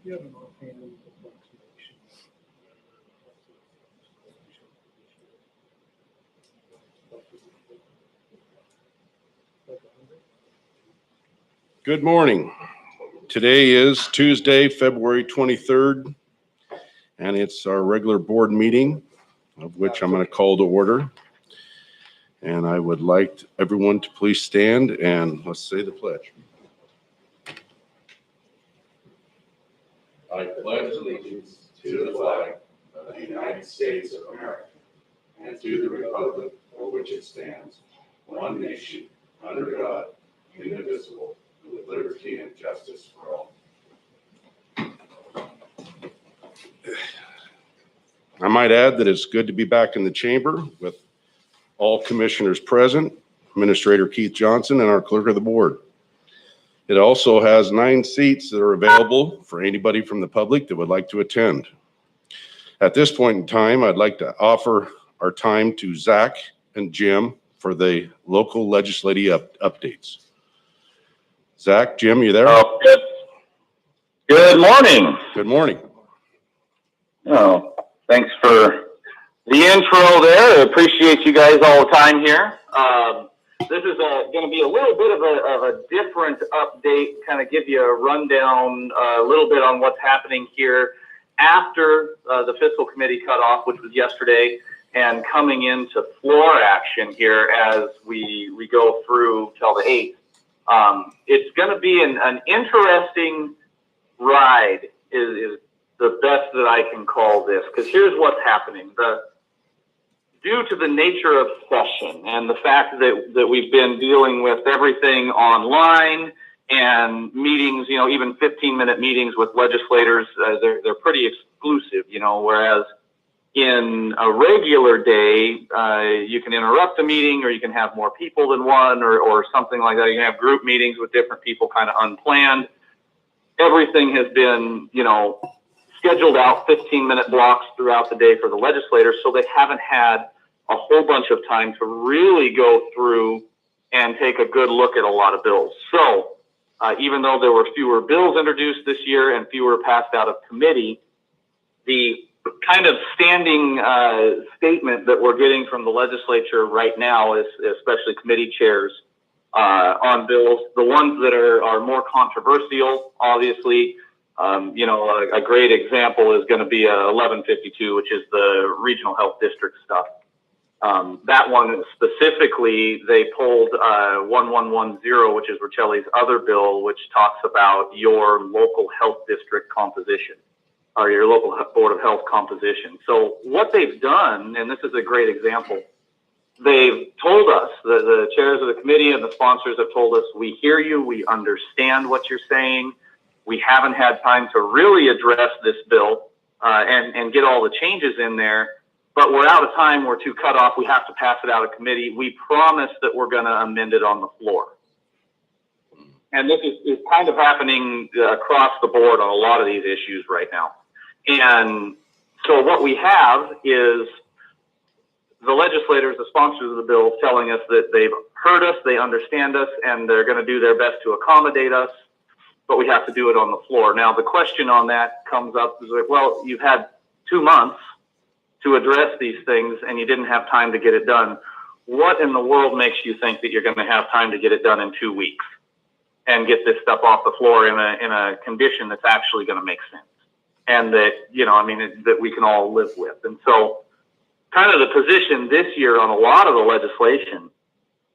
you have an offhand approximation? Good morning. Today is Tuesday, February 23rd, and it's our regular board meeting, of which I'm going to call to order. And I would like everyone to please stand and let's say the pledge. I pledge allegiance to the flag of the United States of America and to the republic for which it stands, one nation, under God, indivisible, with liberty and justice for all. I might add that it's good to be back in the chamber with all commissioners present, Administrator Keith Johnson, and our clerk of the board. It also has 9 seats that are available for anybody from the public that would like to attend. At this point in time, I'd like to offer our time to Zach and Jim for the local legislative updates. Zach, Jim, you there? Oh, good morning. Good morning. Oh, thanks for the intro there. I appreciate you guys all the time here. This is going to be a little bit of a different update, kind of give you a rundown a little bit on what's happening here after the fiscal committee cut off, which was yesterday, and coming into floor action here as we go through till the 8th. It's going to be an interesting ride is the best that I can call this, because here's what's happening. Due to the nature of session and the fact that we've been dealing with everything online and meetings, even 15-minute meetings with legislators, they're pretty exclusive, whereas in a regular day, you can interrupt a meeting or you can have more people than one or something like that. You can have group meetings with different people kind of unplanned. Everything has been, scheduled out 15-minute blocks throughout the day for the legislators, so they haven't had a whole bunch of time to really go through and take a good look at a lot of bills. So even though there were fewer bills introduced this year and fewer passed out of committee, the kind of standing statement that we're getting from the legislature right now is, especially committee chairs on bills, the ones that are more controversial, obviously. A great example is going to be 1152, which is the regional health district stuff. That one specifically, they pulled 1110, which is Riccelli's other bill, which talks about your local health district composition or your local board of health composition. So what they've done, and this is a great example, they've told us, the chairs of the committee and the sponsors have told us, we hear you, we understand what you're saying. We haven't had time to really address this bill and get all the changes in there, but we're out of time. We're too cut off. We have to pass it out of committee. We promise that we're going to amend it on the floor. And this is kind of happening across the board on a lot of these issues right now. And so what we have is the legislators, the sponsors of the bill, telling us that they've heard us, they understand us, and they're going to do their best to accommodate us. But we have to do it on the floor. Now, the question on that comes up is like, well, you've had 2 months to address these things and you didn't have time to get it done. What in the world makes you think that you're going to have time to get it done in 2 weeks and get this stuff off the floor in a condition that's actually going to make sense and that, that we can all live with? And so kind of the position this year on a lot of the legislation,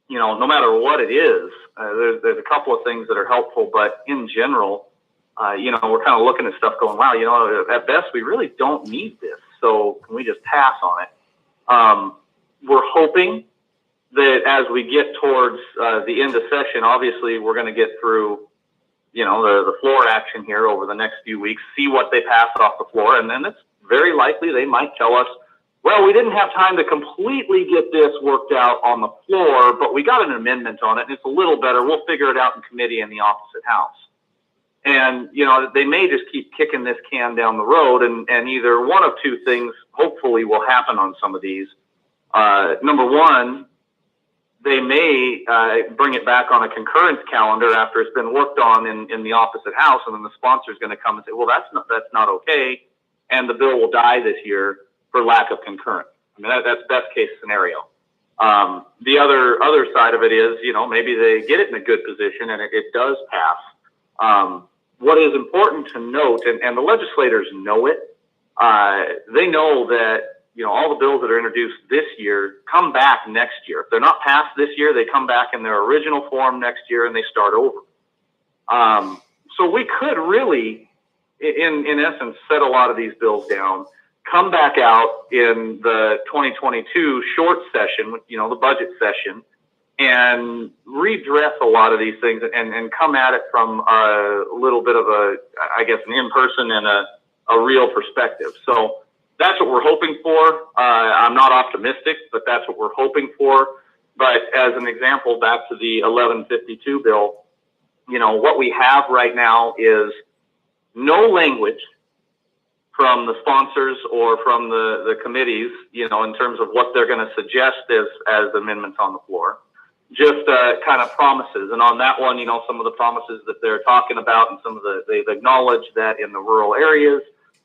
no matter what it is, there's a couple of things that are helpful, but in general, we're kind of looking at stuff going, wow, at best, we really don't need this. So can we just pass on it? We're hoping that as we get towards the end of session, obviously we're going to get through, the floor action here over the next few weeks, see what they pass off the floor. And then it's very likely they might tell us, well, we didn't have time to completely get this worked out on the floor, but we got an amendment on it, and it's a little better. We'll figure it out in committee in the opposite house. And, they may just keep kicking this can down the road, and either one of two things hopefully will happen on some of these. Number one, they may bring it back on a concurrence calendar after it's been worked on in the opposite house, and then the sponsor is going to come and say, well, that's not okay, and the bill will die this year for lack of concurrence. I mean, that's best case scenario. The other side of it is, maybe they get it in a good position and it does pass. What is important to note, and the legislators know it, they know that, all the bills that are introduced this year come back next year. If they're not passed this year, they come back in their original form next year and they start over. So we could really, in essence, set a lot of these bills down, come back out in the 2022 short session, the budget session, and redress a lot of these things and come at it from a little bit of an in-person and a real perspective. So that's what we're hoping for. I'm not optimistic, but that's what we're hoping for. But as an example, back to the 1152 bill, what we have right now is no language from the sponsors or from the committees, in terms of what they're going to suggest as amendments on the floor. Just kind of promises. And on that one, some of the promises that they're talking about and they've acknowledged that in the rural areas,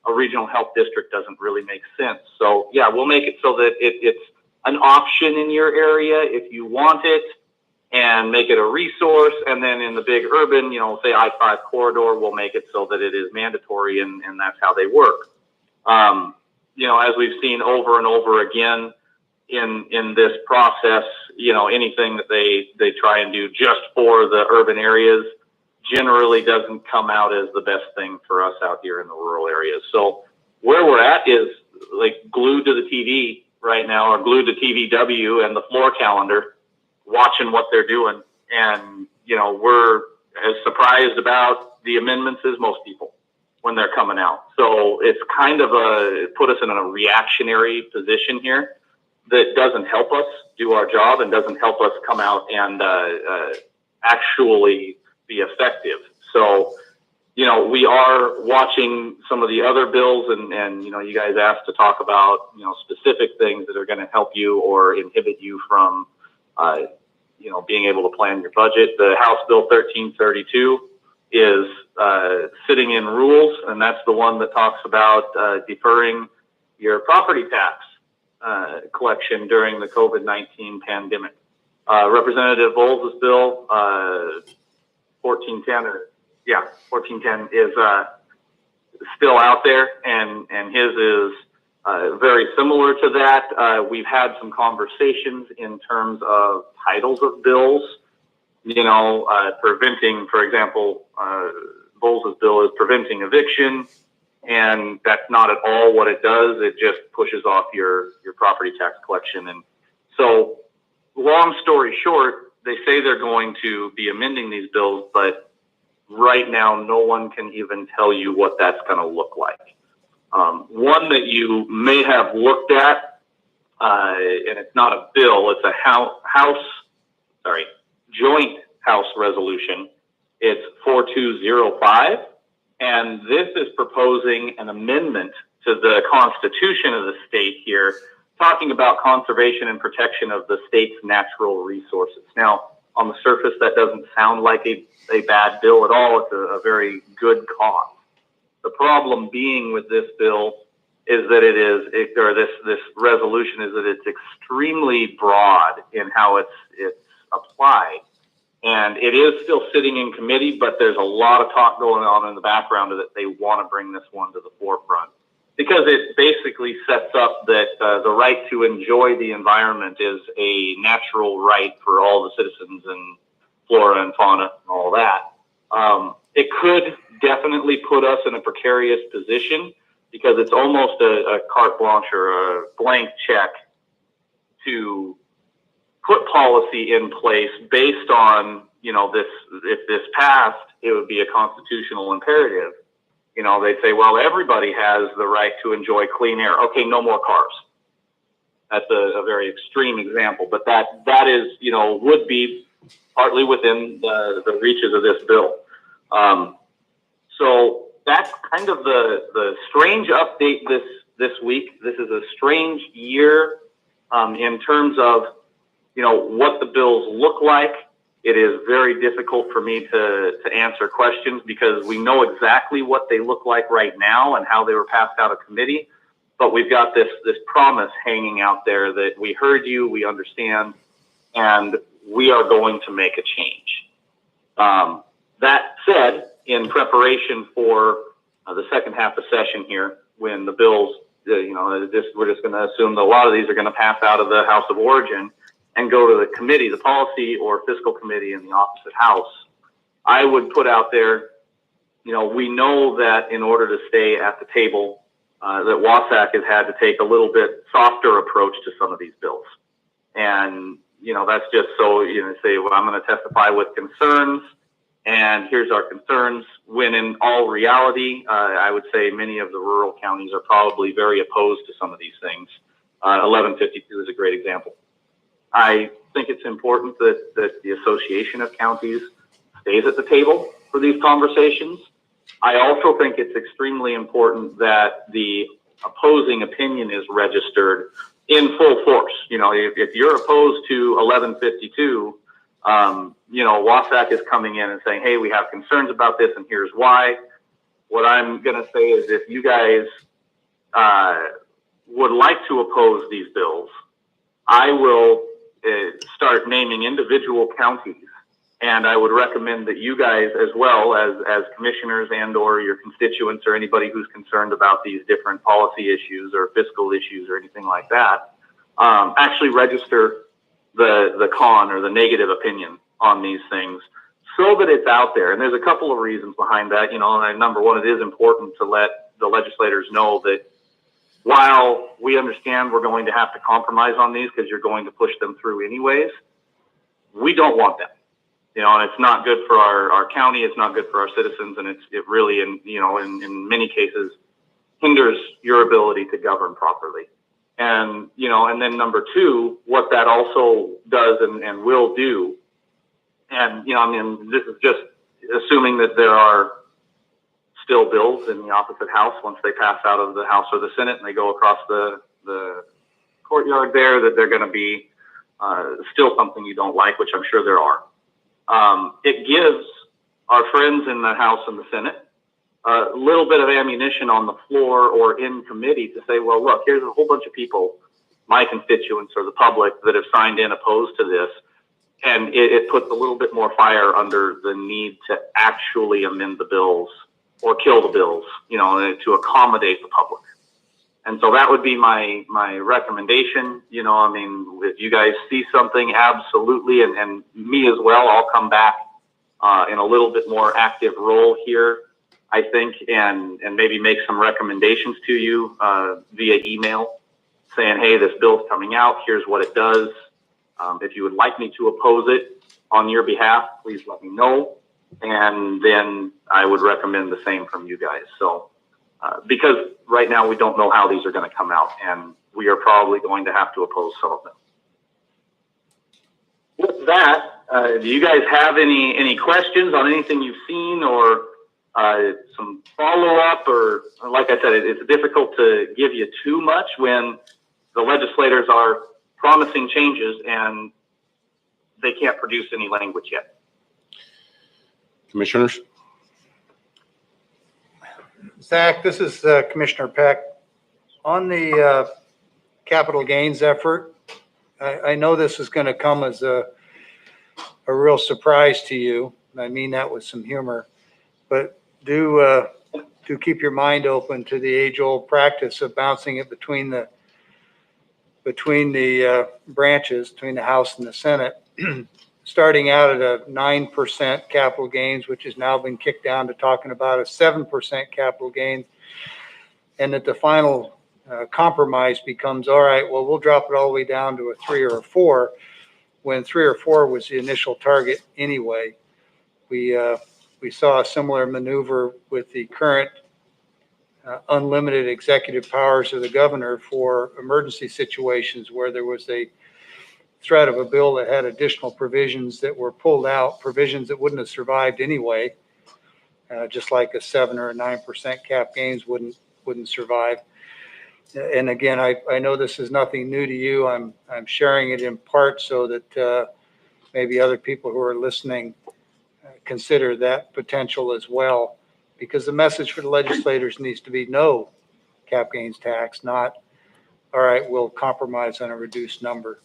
a regional health district doesn't really make sense. So yeah, we'll make it so that it's an option in your area if you want it, and make it a resource. And then in the big urban, say I-5 corridor, we'll make it so that it is mandatory, and that's how they work. As we've seen over and over again in this process, anything that they try and do just for the urban areas generally doesn't come out as the best thing for us out here in the rural areas. So where we're at is like glued to the TV right now, or glued to TVW and the floor calendar, watching what they're doing. And, we're as surprised about the amendments as most people when they're coming out. So it's kind of put us in a reactionary position here that doesn't help us do our job and doesn't help us come out and actually be effective. So, we are watching some of the other bills, and you guys asked to talk about, specific things that are going to help you or inhibit you from, being able to plan your budget. The House Bill 1332 is sitting in rules, and that's the one that talks about deferring your property tax collection during the COVID-19 pandemic. Representative Bowles' bill, 1410 is still out there, and his is very similar to that. We've had some conversations in terms of titles of bills, preventing, for example, Bowles' bill is preventing eviction, and that's not at all what it does. It just pushes off your property tax collection. And so, long story short, they say they're going to be amending these bills, but right now, no one can even tell you what that's going to look like. One that you may have looked at, and it's not a bill, it's a joint House resolution. It's 4205, and this is proposing an amendment to the Constitution of the state here, talking about conservation and protection of the state's natural resources. Now, on the surface, that doesn't sound like a bad bill at all. It's a very good cause. The problem being with this bill is that this resolution is that it's extremely broad in how it's applied. And it is still sitting in committee, but there's a lot of talk going on in the background that they want to bring this one to the forefront, because it basically sets up that the right to enjoy the environment is a natural right for all the citizens and flora and fauna and all that. It could definitely put us in a precarious position, because it's almost a carte blanche or a blank check to put policy in place based on, if this passed, it would be a constitutional imperative. They'd say, well, everybody has the right to enjoy clean air. Okay, no more cars. That's a very extreme example, but that is, would be partly within the reaches of this bill. So that's kind of the strange update this week. This is a strange year in terms of what the bills look like. It is very difficult for me to answer questions because we know exactly what they look like right now and how they were passed out of committee. But we've got this promise hanging out there that we heard you, we understand, and we are going to make a change. That said, in preparation for the second half of session here, when the bills, we're just going to assume that a lot of these are going to pass out of the House of Origin and go to the committee, the policy or fiscal committee in the opposite house. I would put out there, we know that in order to stay at the table, that WASAC has had to take a little bit softer approach to some of these bills. And, that's just so, say, well, I'm going to testify with concerns and here's our concerns, when in all reality, I would say many of the rural counties are probably very opposed to some of these things. 1152 is a great example. I think it's important that the Association of Counties stays at the table for these conversations. I also think it's extremely important that the opposing opinion is registered in full force. If you're opposed to 1152, WASAC is coming in and saying, hey, we have concerns about this and here's why. What I'm going to say is if you guys would like to oppose these bills, I will start naming individual counties, and I would recommend that you guys, as well as commissioners and or your constituents or anybody who's concerned about these different policy issues or fiscal issues or anything like that, actually register the con or the negative opinion on these things so that it's out there. And there's a couple of reasons behind that. And number one, it is important to let the legislators know that while we understand we're going to have to compromise on these because you're going to push them through anyways, we don't want them. And it's not good for our county, it's not good for our citizens, and it really, in many cases, hinders your ability to govern properly. And, and then number two, what that also does and will do, and, this is just assuming that there are still bills in the opposite house once they pass out of the House or the Senate and they go across the courtyard there, that they're going to be still something you don't like, which I'm sure there are. It gives our friends in the House and the Senate a little bit of ammunition on the floor or in committee to say, well, look, here's a whole bunch of people, my constituents or the public, that have signed in opposed to this. And it puts a little bit more fire under the need to actually amend the bills or kill the bills, to accommodate the public. And so that would be my recommendation. If you guys see something, absolutely, and me as well, I'll come back in a little bit more active role here, I think, and maybe make some recommendations to you via email saying, hey, this bill's coming out, here's what it does. If you would like me to oppose it on your behalf, please let me know. And then I would recommend the same from you guys. So, because right now we don't know how these are going to come out, and we are probably going to have to oppose some of them. With that, do you guys have any questions on anything you've seen or some follow-up? Or like I said, it's difficult to give you too much when the legislators are promising changes and they can't produce any language yet. Commissioners? Zach, this is Commissioner Peck. On the capital gains effort, I know this is going to come as a real surprise to you. I mean that with some humor, but do keep your mind open to the age-old practice of bouncing it between the branches, between the House and the Senate, starting out at a 9% capital gains, which has now been kicked down to talking about a 7% capital gains, and that the final compromise becomes, all right, well, we'll drop it all the way down to a 3 or a 4, when 3 or 4 was the initial target anyway. We saw a similar maneuver with the current unlimited executive powers of the governor for emergency situations where there was a threat of a bill that had additional provisions that were pulled out, provisions that wouldn't have survived anyway, just like a 7 or a 9% cap gains wouldn't survive. And again, I know this is nothing new to you. I'm sharing it in part so that maybe other people who are listening consider that potential as well, because the message for the legislators needs to be no cap gains tax, not, all right, we'll compromise on a reduced number.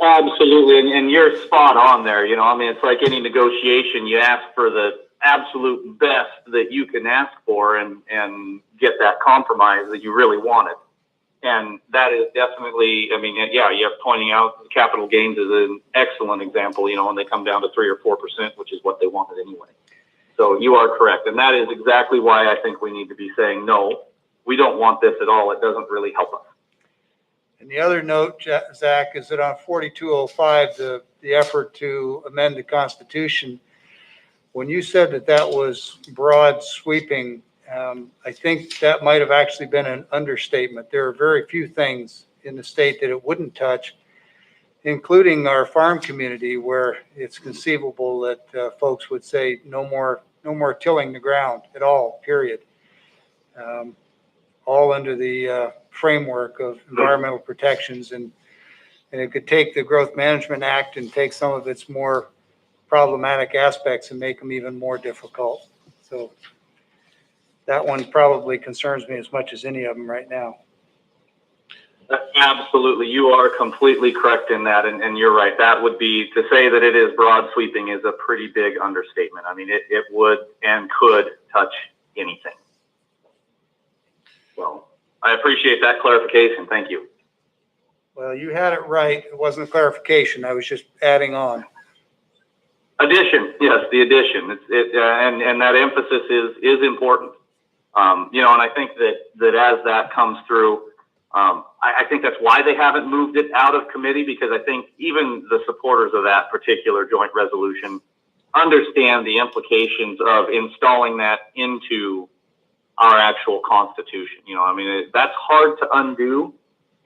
Absolutely, and you're spot on there. You know, I mean, it's like any negotiation. You ask for the absolute best that you can ask for, and get that compromise that you really wanted. And that is definitely, I mean, yeah, you're pointing out capital gains is an excellent example. You know, when they come down to 3 or 4%, which is what they wanted anyway. So you are correct, and that is exactly why I think we need to be saying no. We don't want this at all. It doesn't really help us. And the other note, Zach, is that on 4205, the effort to amend the Constitution, when you said that that was broad sweeping, I think that might have actually been an understatement. There are very few things in the state that it wouldn't touch, including our farm community, where it's conceivable that folks would say no more tilling the ground at all, period. All under the framework of environmental protections, and it could take the Growth Management Act and take some of its more problematic aspects and make them even more difficult. So that one probably concerns me as much as any of them right now. Absolutely. You are completely correct in that. And you're right. That would be, to say that it is broad sweeping is a pretty big understatement. I mean, it would and could touch anything. Well, I appreciate that clarification. Thank you. Well, you had it right. It wasn't a clarification. I was just adding on. Addition, yes, the addition. And that emphasis is important. You know, and I think that as that comes through, I think that's why they haven't moved it out of committee, because I think even the supporters of that particular joint resolution understand the implications of installing that into our actual Constitution. You know, I mean, that's hard to undo.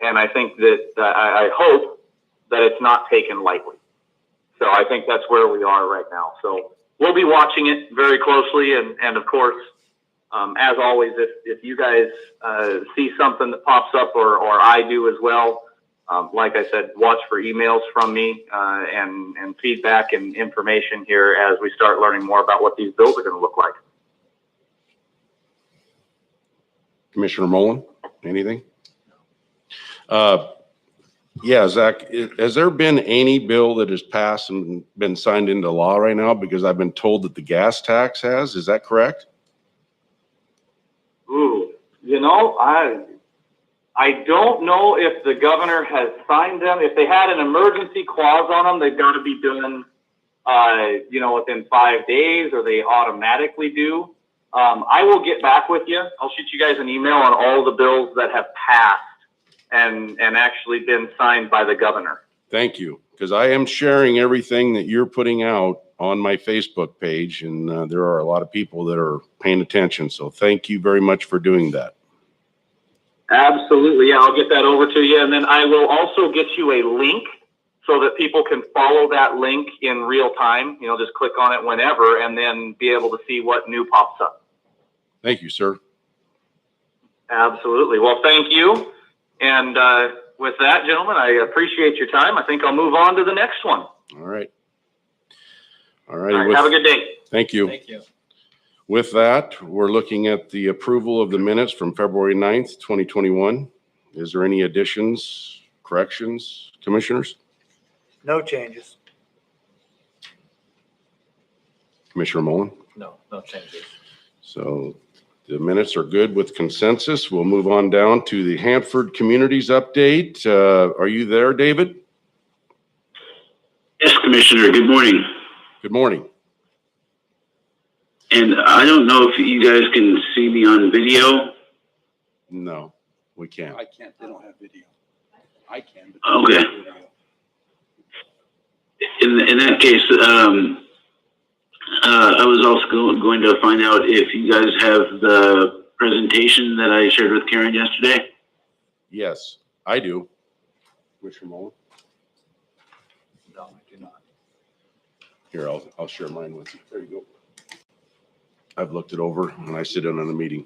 And I think that I hope that it's not taken lightly. So I think that's where we are right now. So we'll be watching it very closely. And of course, as always, if you guys see something that pops up, or I do as well, like I said, watch for emails from me and feedback and information here as we start learning more about what these bills are going to look like. Commissioner Mullen, anything? Yeah, Zach, has there been any bill that has passed and been signed into law right now? Because I've been told that the gas tax has. Is that correct? Ooh, you know, I don't know if the governor has signed them. If they had an emergency clause on them, they've got to be done, you know, within 5 days, or they automatically do. I will get back with you. I'll shoot you guys an email on all the bills that have passed and actually been signed by the governor. Thank you, because I am sharing everything that you're putting out on my Facebook page, and there are a lot of people that are paying attention. So thank you very much for doing that. Absolutely. Yeah, I'll get that over to you. And then I will also get you a link so that people can follow that link in real time. You know, just click on it whenever and then be able to see what new pops up. Thank you, sir. Absolutely. Well, thank you. And with that, gentlemen, I appreciate your time. I think I'll move on to the next one. All right. All All right. right. Have a good day. Thank you. Thank you. With that, we're looking at the approval of the minutes from February 9th, 2021. Is there any additions, corrections, commissioners? No changes. Commissioner Mullen? No changes. So the minutes are good with consensus. We'll move on down to the Hanford Communities Update. Are you there, David? Yes, Commissioner. Good morning. Good morning. And I don't know if you guys can see me on video. No, we can't. I can't, they don't have video. I can. But Okay. they don't have video. In that case, I was also going to find out if you guys have the presentation that I shared with Karen yesterday. Yes, I do. Commissioner Mullen? No, I do not. Here, I'll share mine with you. There you go. I've looked it over when I sit in on a meeting.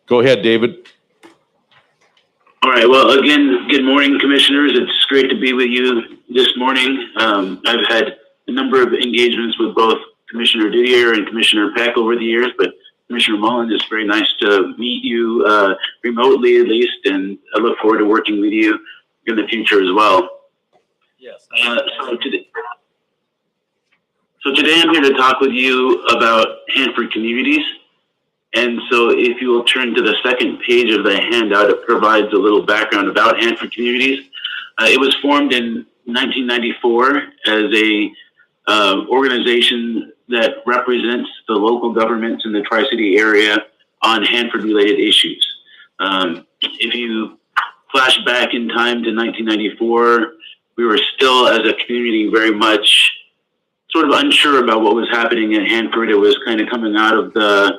Go ahead, David. All right. Well, again, good morning, commissioners. It's great to be with you this morning. I've had a number of engagements with both Commissioner Didier and Commissioner Peck over the years, but Commissioner Mullen, it's very nice to meet you remotely at least, and I look forward to working with you in the future as well. Yes. So today I'm here to talk with you about Hanford communities. And so if you will turn to the second page of the handout, it provides a little background about Hanford Communities. It was formed in 1994 as a organization that represents the local governments in the Tri-City area on Hanford-related issues. If you flash back in time to 1994, we were still, as a community, very much sort of unsure about what was happening in Hanford. It was kind of coming out of the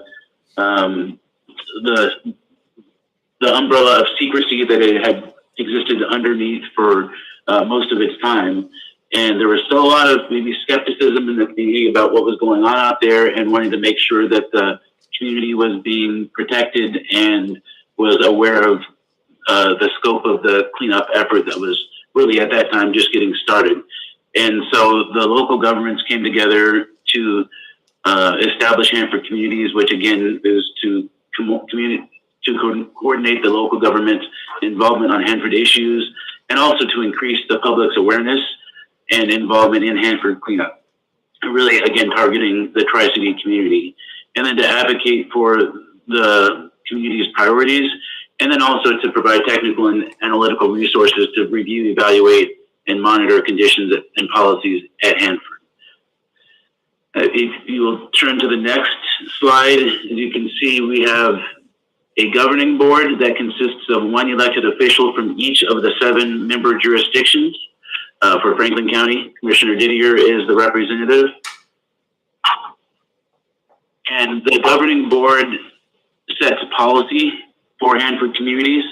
umbrella of secrecy that it had existed underneath for most of its time. And there was still a lot of maybe skepticism in the community about what was going on out there, and wanting to make sure that the community was being protected and was aware of the scope of the cleanup effort that was really at that time just getting started. And so the local governments came together to establish Hanford Communities, which again is to coordinate the local government involvement on Hanford issues, and also to increase the public's awareness and involvement in Hanford cleanup. Really, again, targeting the Tri-City community, and then to advocate for the community's priorities, and then also to provide technical and analytical resources to review, evaluate, and monitor conditions and policies at Hanford. If you will turn to the next slide, as you can see, we have a governing board that consists of one elected official from each of the 7 member jurisdictions. For Franklin County, Commissioner Didier is the representative. And the governing board sets policy for Hanford Communities.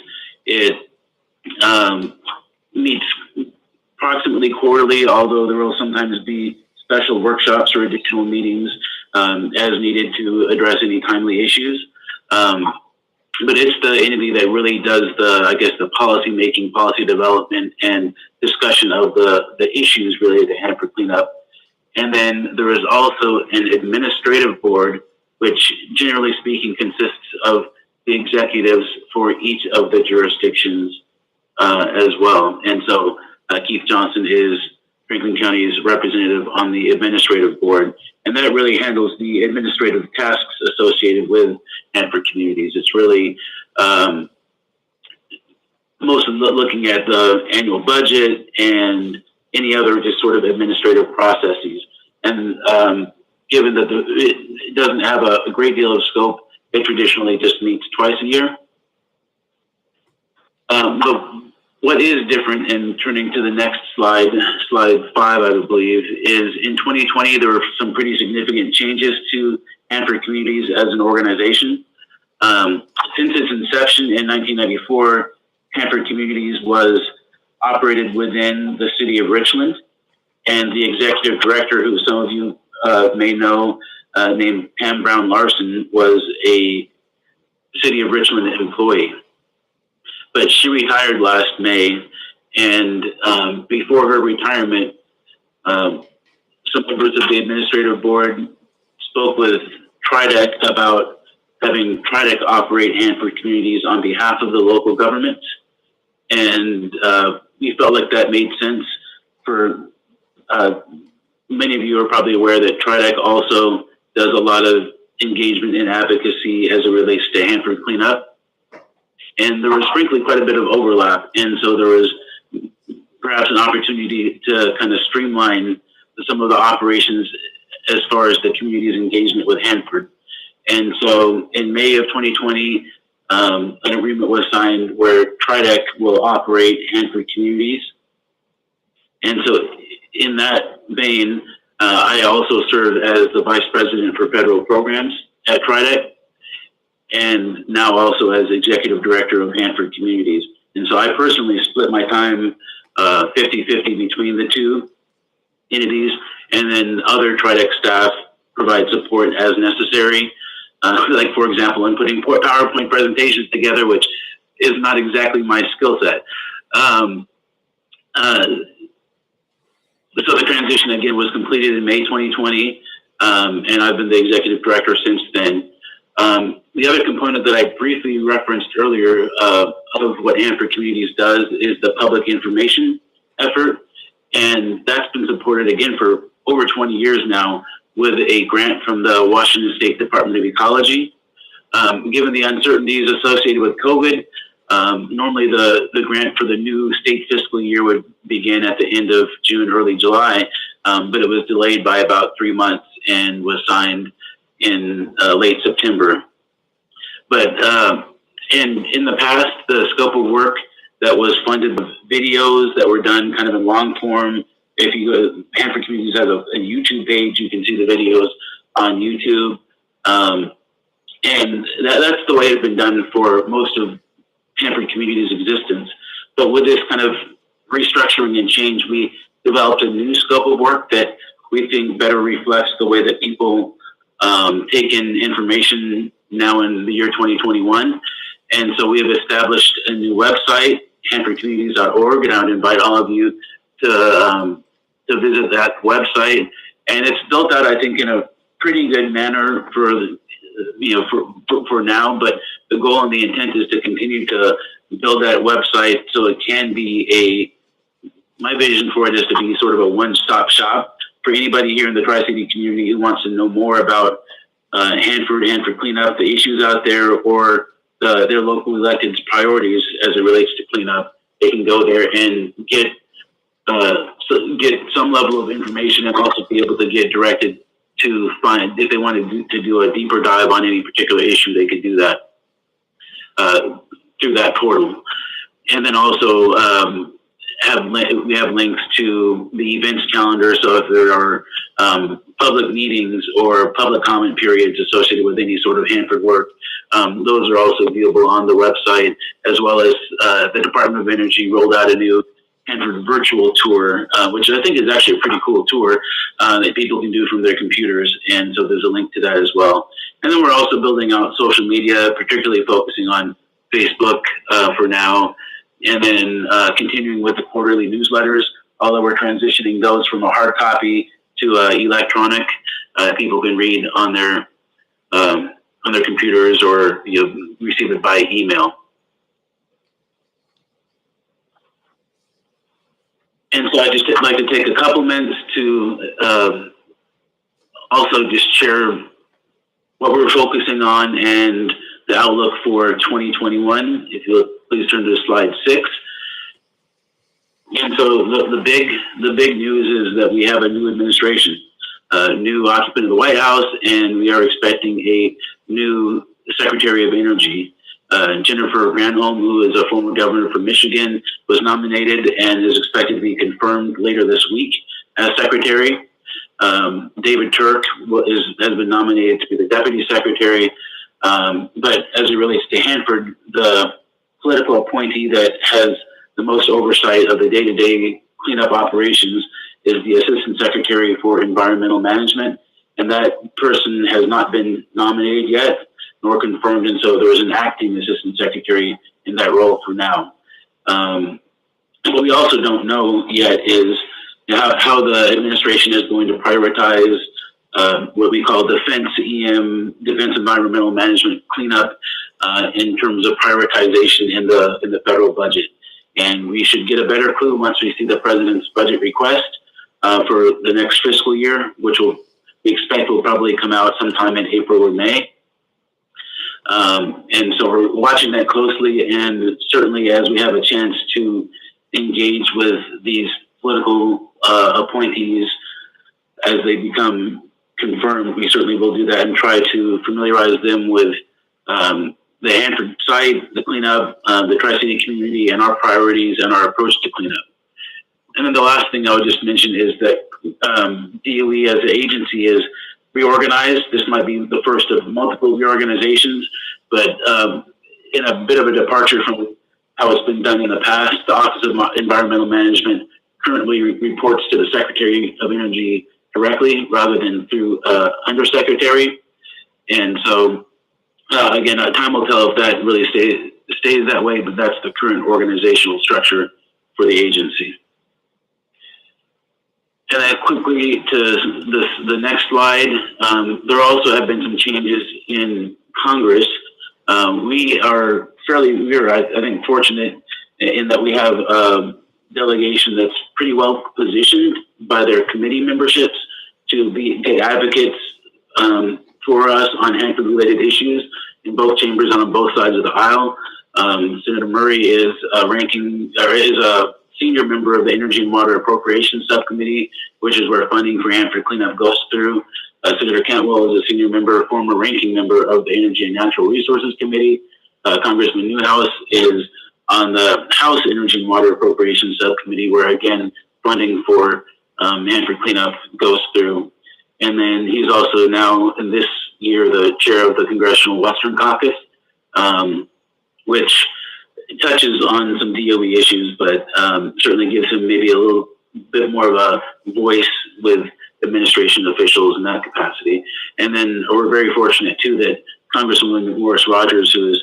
It meets approximately quarterly, although there will sometimes be special workshops or additional meetings as needed to address any timely issues. But it's the entity that really does the policy making, policy development, and discussion of the issues related to Hanford cleanup. And then there is also an administrative board, which generally speaking consists of the executives for each of the jurisdictions as well. And so Keith Johnson is Franklin County's representative on the administrative board, and that really handles the administrative tasks associated with Hanford Communities. It's really most of looking at the annual budget and any other just sort of administrative processes. And given that it doesn't have a great deal of scope, it traditionally just meets twice a year. But what is different, and turning to the next slide, slide 5, I believe, is in 2020, there were some pretty significant changes to Hanford Communities as an organization. Since its inception in 1994, Hanford Communities was operated within the city of Richland, and the executive director, who some of you may know, named Pam Brown Larson, was a city of Richland employee. But she retired last May, and before her retirement, some members of the administrative board spoke with TRIDEC about having TRIDEC operate Hanford Communities on behalf of the local government. And we felt like that made sense. For many of you are probably aware that TRIDEC also does a lot of engagement and advocacy as it relates to Hanford cleanup. And there was frankly quite a bit of overlap. And so there was perhaps an opportunity to kind of streamline some of the operations as far as the community's engagement with Hanford. And so in May of 2020, an agreement was signed where TRIDEC will operate Hanford Communities. And so in that vein, I also serve as the Vice President for Federal Programs at TRIDEC, and now also as Executive Director of Hanford Communities. And so I personally split my time 50-50 between the two entities, and then other TRIDEC staff provide support as necessary. like for example, in putting PowerPoint presentations together, which is not exactly my skill set. So the transition again was completed in May 2020, and I've been the executive director since then. The other component that I briefly referenced earlier of what Hanford Communities does is the public information effort, and that's been supported again for over 20 years now with a grant from the Washington State Department of Ecology. Given the uncertainties associated with COVID, normally the grant for the new state fiscal year would begin at the end of June, early July, but it was delayed by about 3 months and was signed in late September. But in the past, the scope of work that was funded with videos that were done kind of in long form. If you go to Hanford Communities has a YouTube page, you can see the videos on YouTube. And that's the way it's been done for most of Hanford Communities' existence. But with this kind of restructuring and change, we developed a new scope of work that we think better reflects the way that people take in information now in the year 2021. And so we have established a new website, hanfordcommunities.org, and I would invite all of you to visit that website. And it's built out, I think, in a pretty good manner for now, but the goal and the intent is to continue to build that website so it can be my vision for it is to be sort of a one-stop shop for anybody here in the Tri-City community who wants to know more about Hanford cleanup, the issues out there, or their local electeds' priorities as it relates to cleanup. They can go there and get some level of information and also be able to get directed to find, if they wanted to do a deeper dive on any particular issue, they could do that through that portal. And then also we have links to the events calendar. So if there are public meetings or public comment periods associated with any sort of Hanford work, those are also viewable on the website, as well as the Department of Energy rolled out a new Hanford virtual tour, which I think is actually a pretty cool tour that people can do from their computers. And so there's a link to that as well. And then we're also building out social media, particularly focusing on Facebook for now, and then continuing with the quarterly newsletters, although we're transitioning those from a hard copy to electronic. People can read on their computers or receive it by email. And so I just like to take a couple minutes to also just share what we're focusing on and the outlook for 2021. If you'll please turn to slide 6. And so the big news is that we have a new administration, a new occupant of the White House, and we are expecting a new Secretary of Energy. Jennifer Granholm, who is a former governor from Michigan, was nominated and is expected to be confirmed later this week as secretary. David Turk has been nominated to be the deputy secretary. But as it relates to Hanford, the political appointee that has the most oversight of the day-to-day cleanup operations is the assistant secretary for environmental management. And that person has not been nominated yet, nor confirmed, and so there is an acting assistant secretary in that role for now. What we also don't know yet is how the administration is going to prioritize what we call defense environmental management cleanup in terms of prioritization in the federal budget. And we should get a better clue once we see the president's budget request for the next fiscal year, which we expect will probably come out sometime in April or May. And so we're watching that closely, and certainly as we have a chance to engage with these political appointees as they become confirmed, we certainly will do that and try to familiarize them with the Hanford site, the cleanup, the Tri-City community, and our priorities and our approach to cleanup. And then the last thing I would just mention is that DOE as an agency is reorganized. This might be the first of multiple reorganizations, but in a bit of a departure from how it's been done in the past. The Office of Environmental Management currently reports to the Secretary of Energy directly rather than through Undersecretary. And so Again, time will tell if that really stays that way, but that's the current organizational structure for the agency. And then quickly to the next slide, there also have been some changes in Congress. We are I think, fortunate in that we have a delegation that's pretty well positioned by their committee memberships to be advocates for us on Hanford-related issues in both chambers and on both sides of the aisle. Senator Murray is a senior member of the Energy and Water Appropriations Subcommittee, which is where funding for Hanford cleanup goes through. Senator Cantwell is a senior member, former ranking member of the Energy and Natural Resources Committee. Congressman Newhouse is on the House Energy and Water Appropriations Subcommittee, where again, funding for Hanford cleanup goes through. And then he's also now in this year, the chair of the Congressional Western Caucus, which touches on some DOE issues, but certainly gives him maybe a little bit more of a voice with administration officials in that capacity. And then we're very fortunate too that Congresswoman Morris Rogers, who is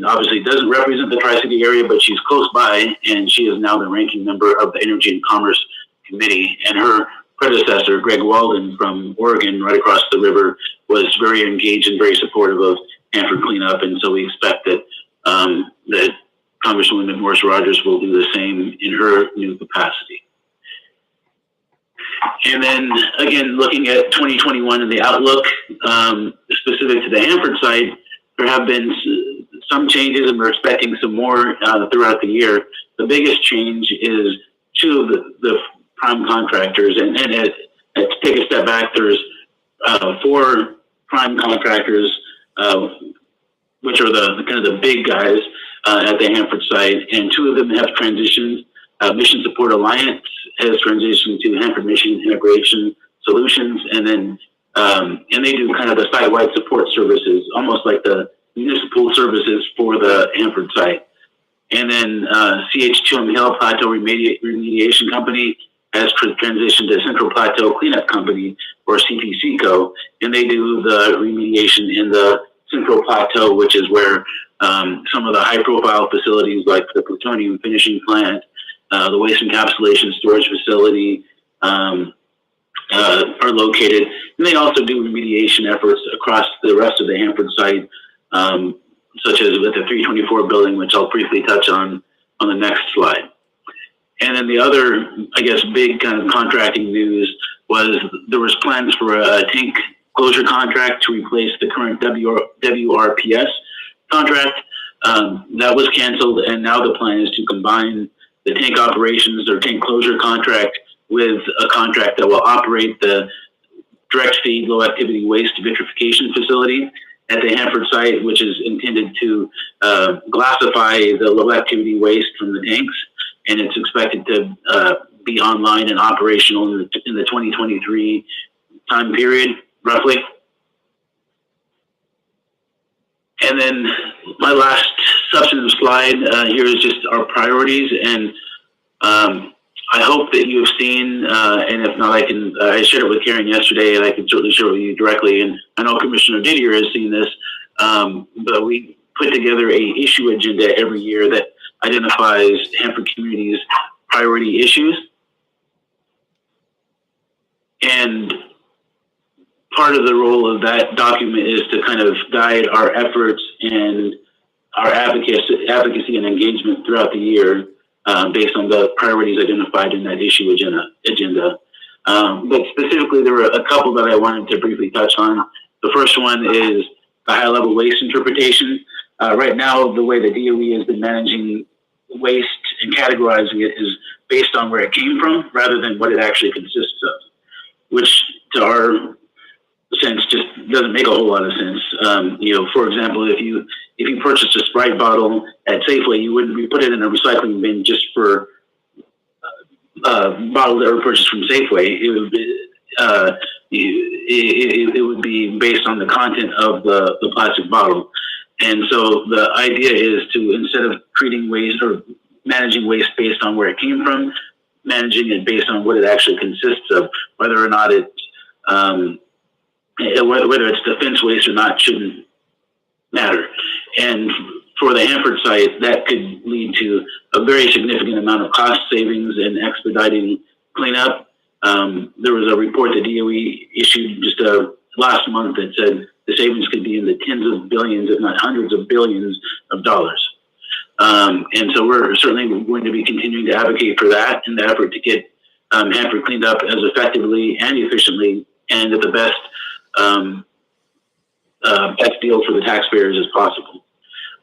obviously doesn't represent the Tri-City area, but she's close by, and she is now the ranking member of the Energy and Commerce Committee. And her predecessor, Greg Walden from Oregon, right across the river, was very engaged and very supportive of Hanford cleanup. And so we expect that that Congresswoman Morris Rogers will do the same in her new capacity. And then again, looking at 2021 and the outlook, specific to the Hanford site, there have been some changes, and we're expecting some more throughout the year. The biggest change is two of the prime contractors, and to take a step back, there's 4 prime contractors, which are the kind of the big guys at the Hanford site, and 2 of them have transitioned. Mission Support Alliance has transitioned to Hanford Mission Integration Solutions, and then and they do kind of the site-wide support services, almost like the municipal services for the Hanford site. And then CH2M Hill Plateau Remediation Company has transitioned to Central Plateau Cleanup Company, or CPCCO, and they do the remediation in the Central Plateau, which is where some of the high-profile facilities like the plutonium finishing plant, the waste encapsulation storage facility are located. And they also do remediation efforts across the rest of the Hanford site, such as with the 324 building, which I'll briefly touch on the next slide. And then the other, I guess, big kind of contracting news was there was plans for a tank closure contract to replace the current WRPS contract. That was canceled, and now the plan is to combine the tank operations or tank closure contract with a contract that will operate the direct feed low activity waste vitrification facility at the Hanford site, which is intended to glassify the low activity waste from the tanks. And it's expected to be online and operational in the 2023 time period, roughly. And then my last substantive slide here is just our priorities. And I hope that you have seen, and if not, I shared it with Karen yesterday, and I can certainly share it with you directly. And I know Commissioner Didier has seen this, but we put together a issue agenda every year that identifies Hanford community's priority issues. And part of the role of that document is to kind of guide our efforts and our advocacy and engagement throughout the year based on the priorities identified in that issue agenda. But specifically, there were a couple that I wanted to briefly touch on. The first one is the high-level waste interpretation. Right now, the way the DOE has been managing waste and categorizing it is based on where it came from rather than what it actually consists of, which to our sense just doesn't make a whole lot of sense. For example, if you purchased a Sprite bottle at Safeway, you wouldn't put it in a recycling bin just for bottles that were purchased from Safeway. It would be based on the content of the plastic bottle. And so the idea is to, instead of treating waste or managing waste based on where it came from, managing it based on what it actually consists of, whether or not it's whether it's defense waste or not shouldn't matter. And for the Hanford site, that could lead to a very significant amount of cost savings and expediting cleanup. There was a report that DOE issued just last month that said the savings could be in the tens of billions, if not hundreds of billions of dollars. And so we're certainly going to be continuing to advocate for that in the effort to get Hanford cleaned up as effectively and efficiently and at the best best deal for the taxpayers as possible.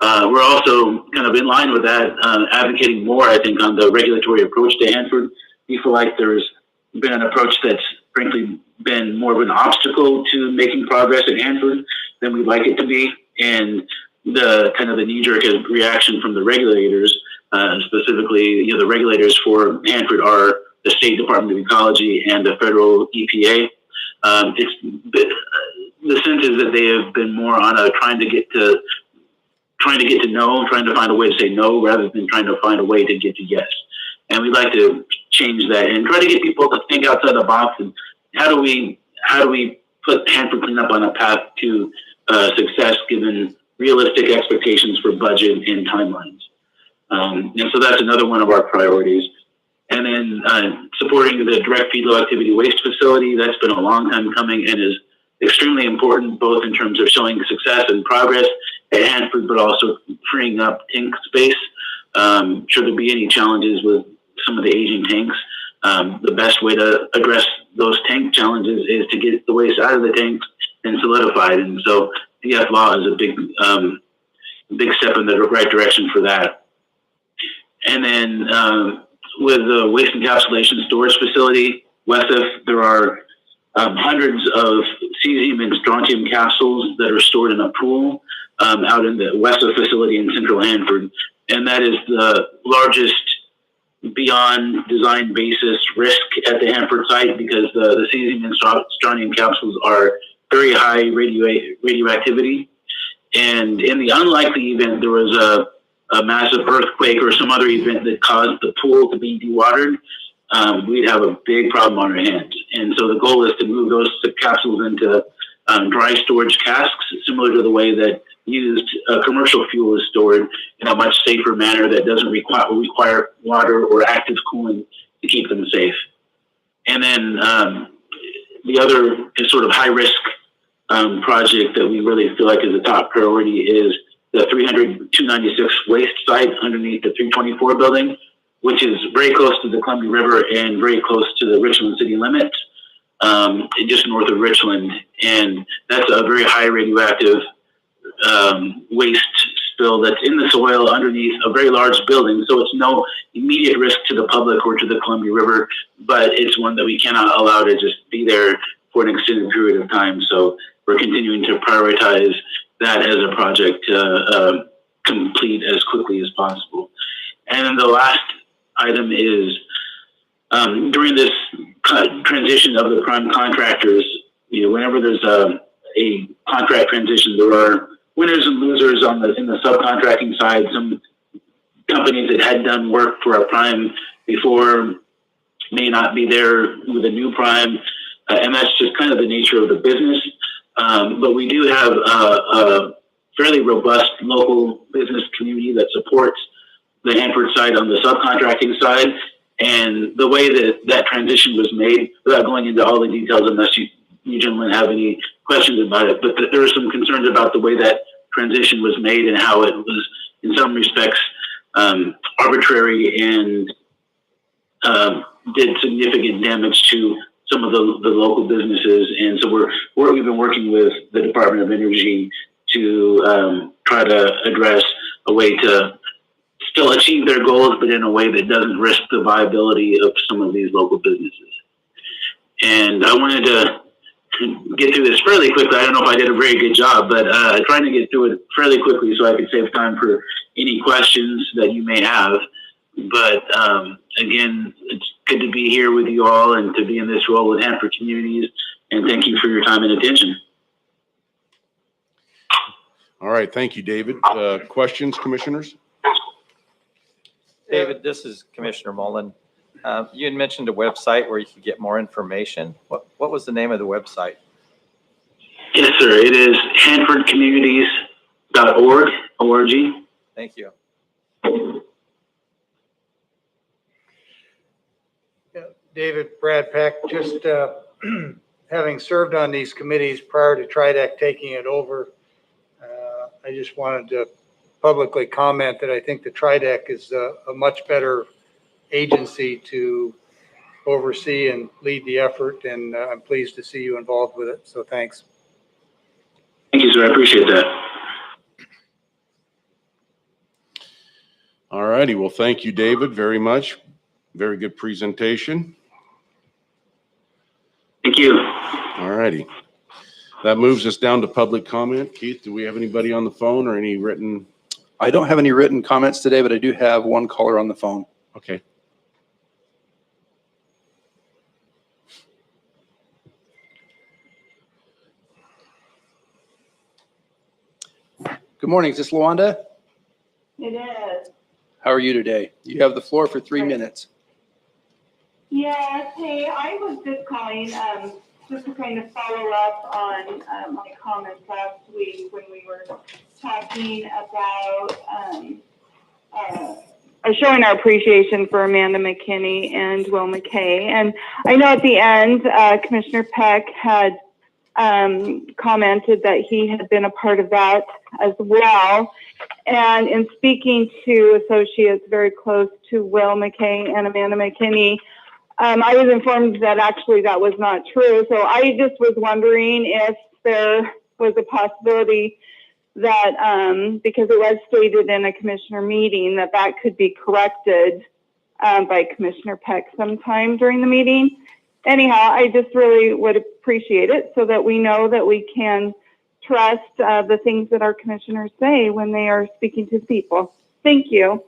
We're also kind of in line with that, advocating more, I think, on the regulatory approach to Hanford. We feel like there's been an approach that's frankly been more of an obstacle to making progress at Hanford than we'd like it to be. And the kind of the knee-jerk reaction from the regulators, specifically, the regulators for Hanford are the State Department of Ecology and the federal EPA. The sense is that they have been more on a trying to get to no, trying to find a way to say no rather than trying to find a way to get to yes. And we'd like to change that and try to get people to think outside the box and how do we put Hanford cleanup on a path to success given realistic expectations for budget and timelines. And so that's another one of our priorities. And then supporting the direct feed low activity waste facility, that's been a long time coming and is extremely important both in terms of showing success and progress at Hanford, but also freeing up tank space. Should there be any challenges with some of the aging tanks, the best way to address those tank challenges is to get the waste out of the tanks and solidified. And so DF-Law is a big step in the right direction for that. And then with the waste encapsulation storage facility, WESF, there are hundreds of cesium and strontium capsules that are stored in a pool out in the WESF facility in central Hanford. And that is the largest beyond design basis risk at the Hanford site because the cesium and strontium capsules are very high radioactivity. And in the unlikely event there was a massive earthquake or some other event that caused the pool to be dewatered, we'd have a big problem on our hands. And so the goal is to move those capsules into dry storage casks, similar to the way that used commercial fuel is stored in a much safer manner that doesn't require water or active cooling to keep them safe. And then the other sort of high risk project that we really feel like is a top priority is the 300-296 waste site underneath the 324 building, which is very close to the Columbia River and very close to the Richland city limits, just north of Richland. And that's a very high radioactive waste spill that's in the soil underneath a very large building. So it's no immediate risk to the public or to the Columbia River, but it's one that we cannot allow to just be there for an extended period of time. So we're continuing to prioritize that as a project to complete as quickly as possible. And then the last item is during this transition of the prime contractors, whenever there's a contract transition, there are winners and losers in the subcontracting side. Some companies that had done work for a prime before may not be there with a new prime, and that's just kind of the nature of the business. But we do have a fairly robust local business community that supports the Hanford side on the subcontracting side. And the way that transition was made, without going into all the details unless you gentlemen have any questions about it, but there are some concerns about the way that transition was made and how it was in some respects arbitrary and did significant damage to some of the local businesses. And so we've been working with the Department of Energy to try to address a way to still achieve their goals, but in a way that doesn't risk the viability of some of these local businesses. And I wanted to get through this fairly quickly. I don't know if I did a very good job, but trying to get through it fairly quickly so I could save time for any questions that you may have. But again, it's good to be here with you all and to be in this role with Hanford Communities. And thank you for your time and attention. All right, thank you, David. Questions, commissioners? David, this is Commissioner Mullen. You had mentioned a website where you could get more information. What was the name of the website? Yes, sir. It is hanfordcommunities.org. .org. Thank you. David, Brad Peck, just having served on these committees prior to TRIDAC taking it over, I just wanted to publicly comment that I think the TRIDAC is a much better agency to oversee and lead the effort, and I'm pleased to see you involved with it, so thanks. Thank you, sir. I appreciate that. All righty. Well, thank you, David, very much. Very good presentation. Thank you. All righty. That moves us down to public comment. Keith, do we have anybody on the phone or any written? I don't have any written comments today, but I do have one caller on the phone. Okay. Good morning. Is this Luanda? It is. How are you today? You have the floor for 3 minutes. Yes, hey, I was just calling, just to kind of follow up on, my comments last week when we were talking about, showing our appreciation for Amanda McKinney and Will McKay. And I know at the end, Commissioner Peck had, commented that he had been a part of that as well. And in speaking to associates very close to Will McKay and Amanda McKinney, I was informed that actually that was not true. So I just was wondering if there was a possibility that, because it was stated in a commissioner meeting, that that could be corrected by Commissioner Peck sometime during the meeting. Anyhow, I just really would appreciate it so that we know that we can trust the things that our commissioners say when they are speaking to people. Thank you.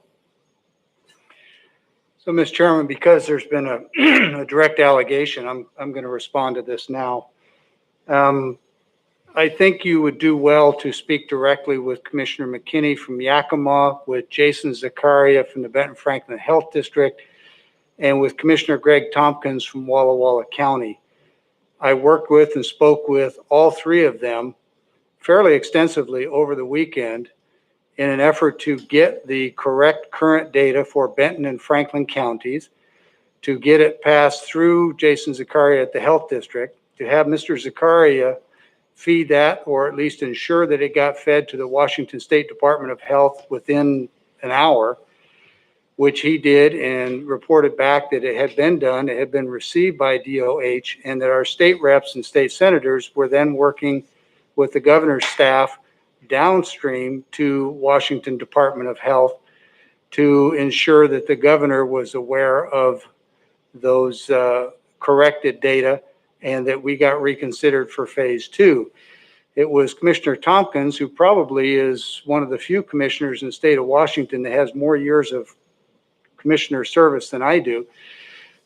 So, Ms. Chairman, because there's been a direct allegation, I'm going to respond to this now. I think you would do well to speak directly with Commissioner McKinney from Yakima, with Jason Zakaria from the Benton Franklin Health District, and with Commissioner Greg Tompkins from Walla Walla County. I worked with and spoke with all three of them fairly extensively over the weekend in an effort to get the correct current data for Benton and Franklin counties, to get it passed through Jason Zakaria at the Health District, to have Mr. Zakaria feed that, or at least ensure that it got fed to the Washington State Department of Health within an hour, which he did, and reported back that it had been done, it had been received by DOH, and that our state reps and state senators were then working with the governor's staff downstream to Washington Department of Health to ensure that the governor was aware of those corrected data and that we got reconsidered for phase 2. It was Commissioner Tompkins, who probably is one of the few commissioners in the state of Washington that has more years of commissioner service than I do.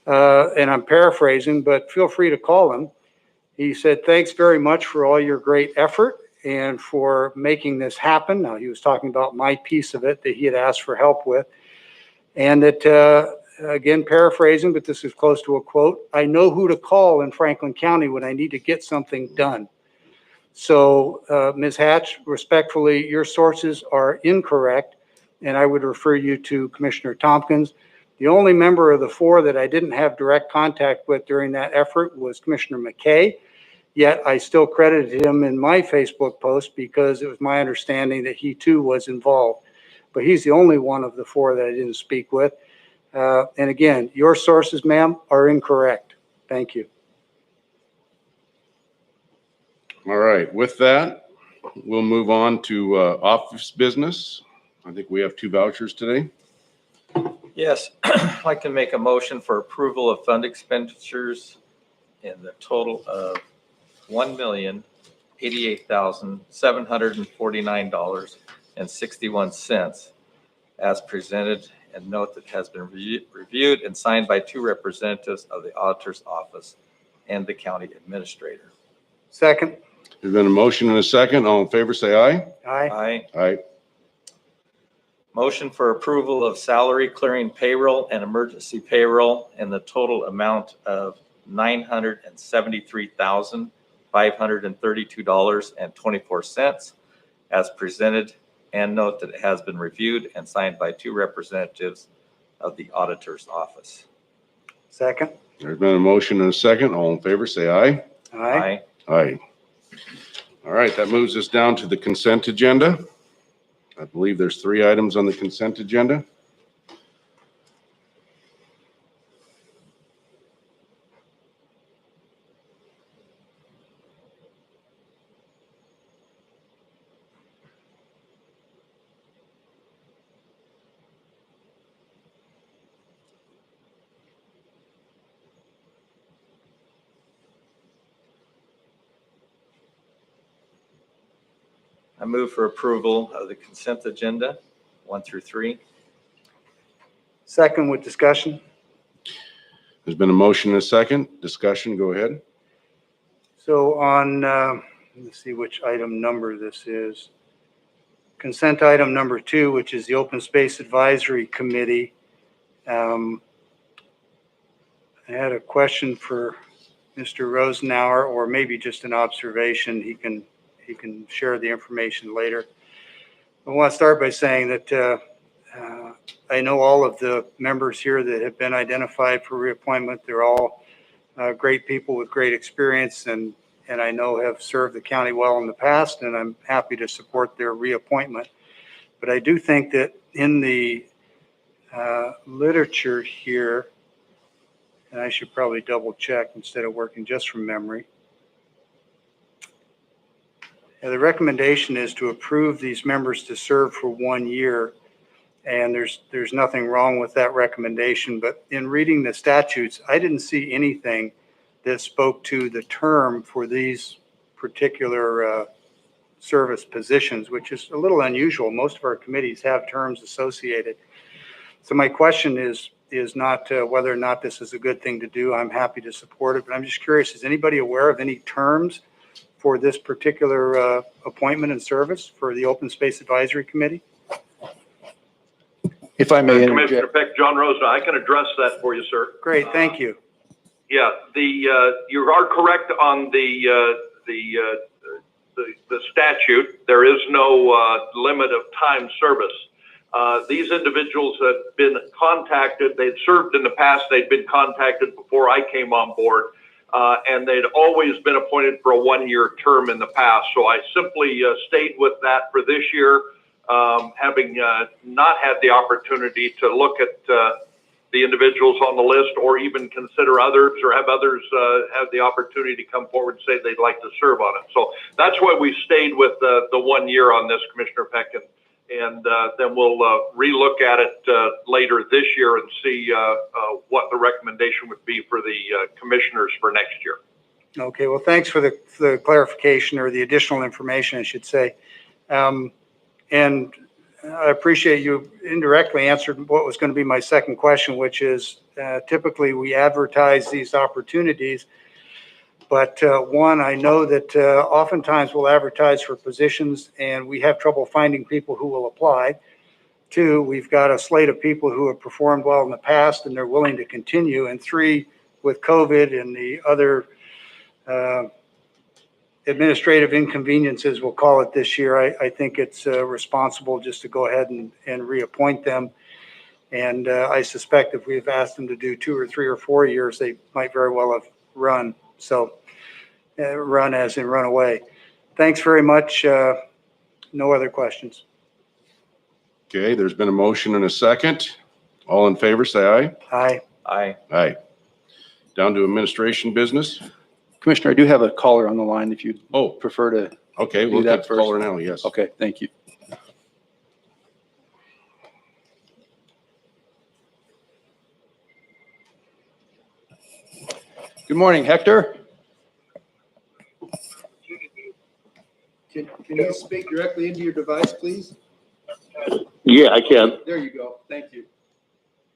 And I'm paraphrasing, but feel free to call him. He said, "Thanks very much for all your great effort and for making this happen." Now, he was talking about my piece of it that he had asked for help with. And that, again, paraphrasing, but this is close to a quote, "I know who to call in Franklin County when I need to get something done." So, Ms. Hatch, respectfully, your sources are incorrect, and I would refer you to Commissioner Tompkins. The only member of the four that I didn't have direct contact with during that effort was Commissioner McKay. Yet I still credited him in my Facebook post because it was my understanding that he too was involved. But he's the only one of the four that I didn't speak with. And again, your sources, ma'am, are incorrect. Thank you. All right. With that, we'll move on to office business. I think we have 2 vouchers today. Yes, I'd like to make a motion for approval of fund expenditures in the total of $1,088,749.61 as presented, and note that has been reviewed and signed by 2 representatives of the auditor's office and the county administrator. Second. There's been a motion and a second. All in favor, say aye. Aye. Aye. Aye. Motion for approval of salary clearing payroll and emergency payroll in the total amount of $973,532.24 as presented, and note that it has been reviewed and signed by 2 representatives of the auditor's office. Second. There's been a motion and a second. All in favor, say aye. Aye. Aye. All right, that moves us down to the consent agenda. I believe there's 3 items on the consent agenda. I move for approval of the consent agenda, 1 through 3. Second with discussion. There's been a motion and a second. Discussion, go ahead. So on, let's see which item number this is. Consent item number 2, which is the Open Space Advisory Committee. I had a question for Mr. Rosenauer, or maybe just an observation. He can share the information later. I want to start by saying that I know all of the members here that have been identified for reappointment. They're all great people with great experience, and I know have served the county well in the past, and I'm happy to support their reappointment. But I do think that in the literature here, and I should probably double check instead of working just from memory. The recommendation is to approve these members to serve for 1 year, and there's nothing wrong with that recommendation. But in reading the statutes, I didn't see anything that spoke to the term for these particular service positions, which is a little unusual. Most of our committees have terms associated. So my question is not whether or not this is a good thing to do. I'm happy to support it, but I'm just curious, is anybody aware of any terms for this particular appointment and service for the Open Space Advisory Committee? If I may Commissioner interject. Peck, John Rosa, I can address that for you, sir. Great, thank you. Yeah, you are correct on the statute. There is no limit of time service. These individuals have been contacted. They'd served in the past. They'd been contacted before I came on board, and they'd always been appointed for a 1-year term in the past. So I simply stayed with that for this year, having not had the opportunity to look at the individuals on the list or even consider others or have others have the opportunity to come forward and say they'd like to serve on it. So that's why we stayed with the 1 year on this, Commissioner Peck, and then we'll relook at it later this year and see what the recommendation would be for the commissioners for next year. Okay, well, thanks for the clarification, or the additional information, I should say. And I appreciate you indirectly answered what was going to be my second question, which is typically we advertise these opportunities. But one, I know that oftentimes we'll advertise for positions and we have trouble finding people who will apply. 2, we've got a slate of people who have performed well in the past and they're willing to continue. And 3, with COVID and the other administrative inconveniences, we'll call it this year, I think it's responsible just to go ahead and reappoint them. And I suspect if we've asked them to do 2 or 3 or 4 years, they might very well have run. So run as in run away. Thanks very much. No other questions. Okay, there's been a motion and a second. All in favor, say aye. Aye. Aye. Aye. Down to administration business. Commissioner, I do have a caller on the line if you'd Oh, prefer to. okay, Do we'll that take the first. caller now, yes. Okay, thank you. Good morning, Hector. Can you speak directly into your device, please? Yeah, I can. There you go. Thank you.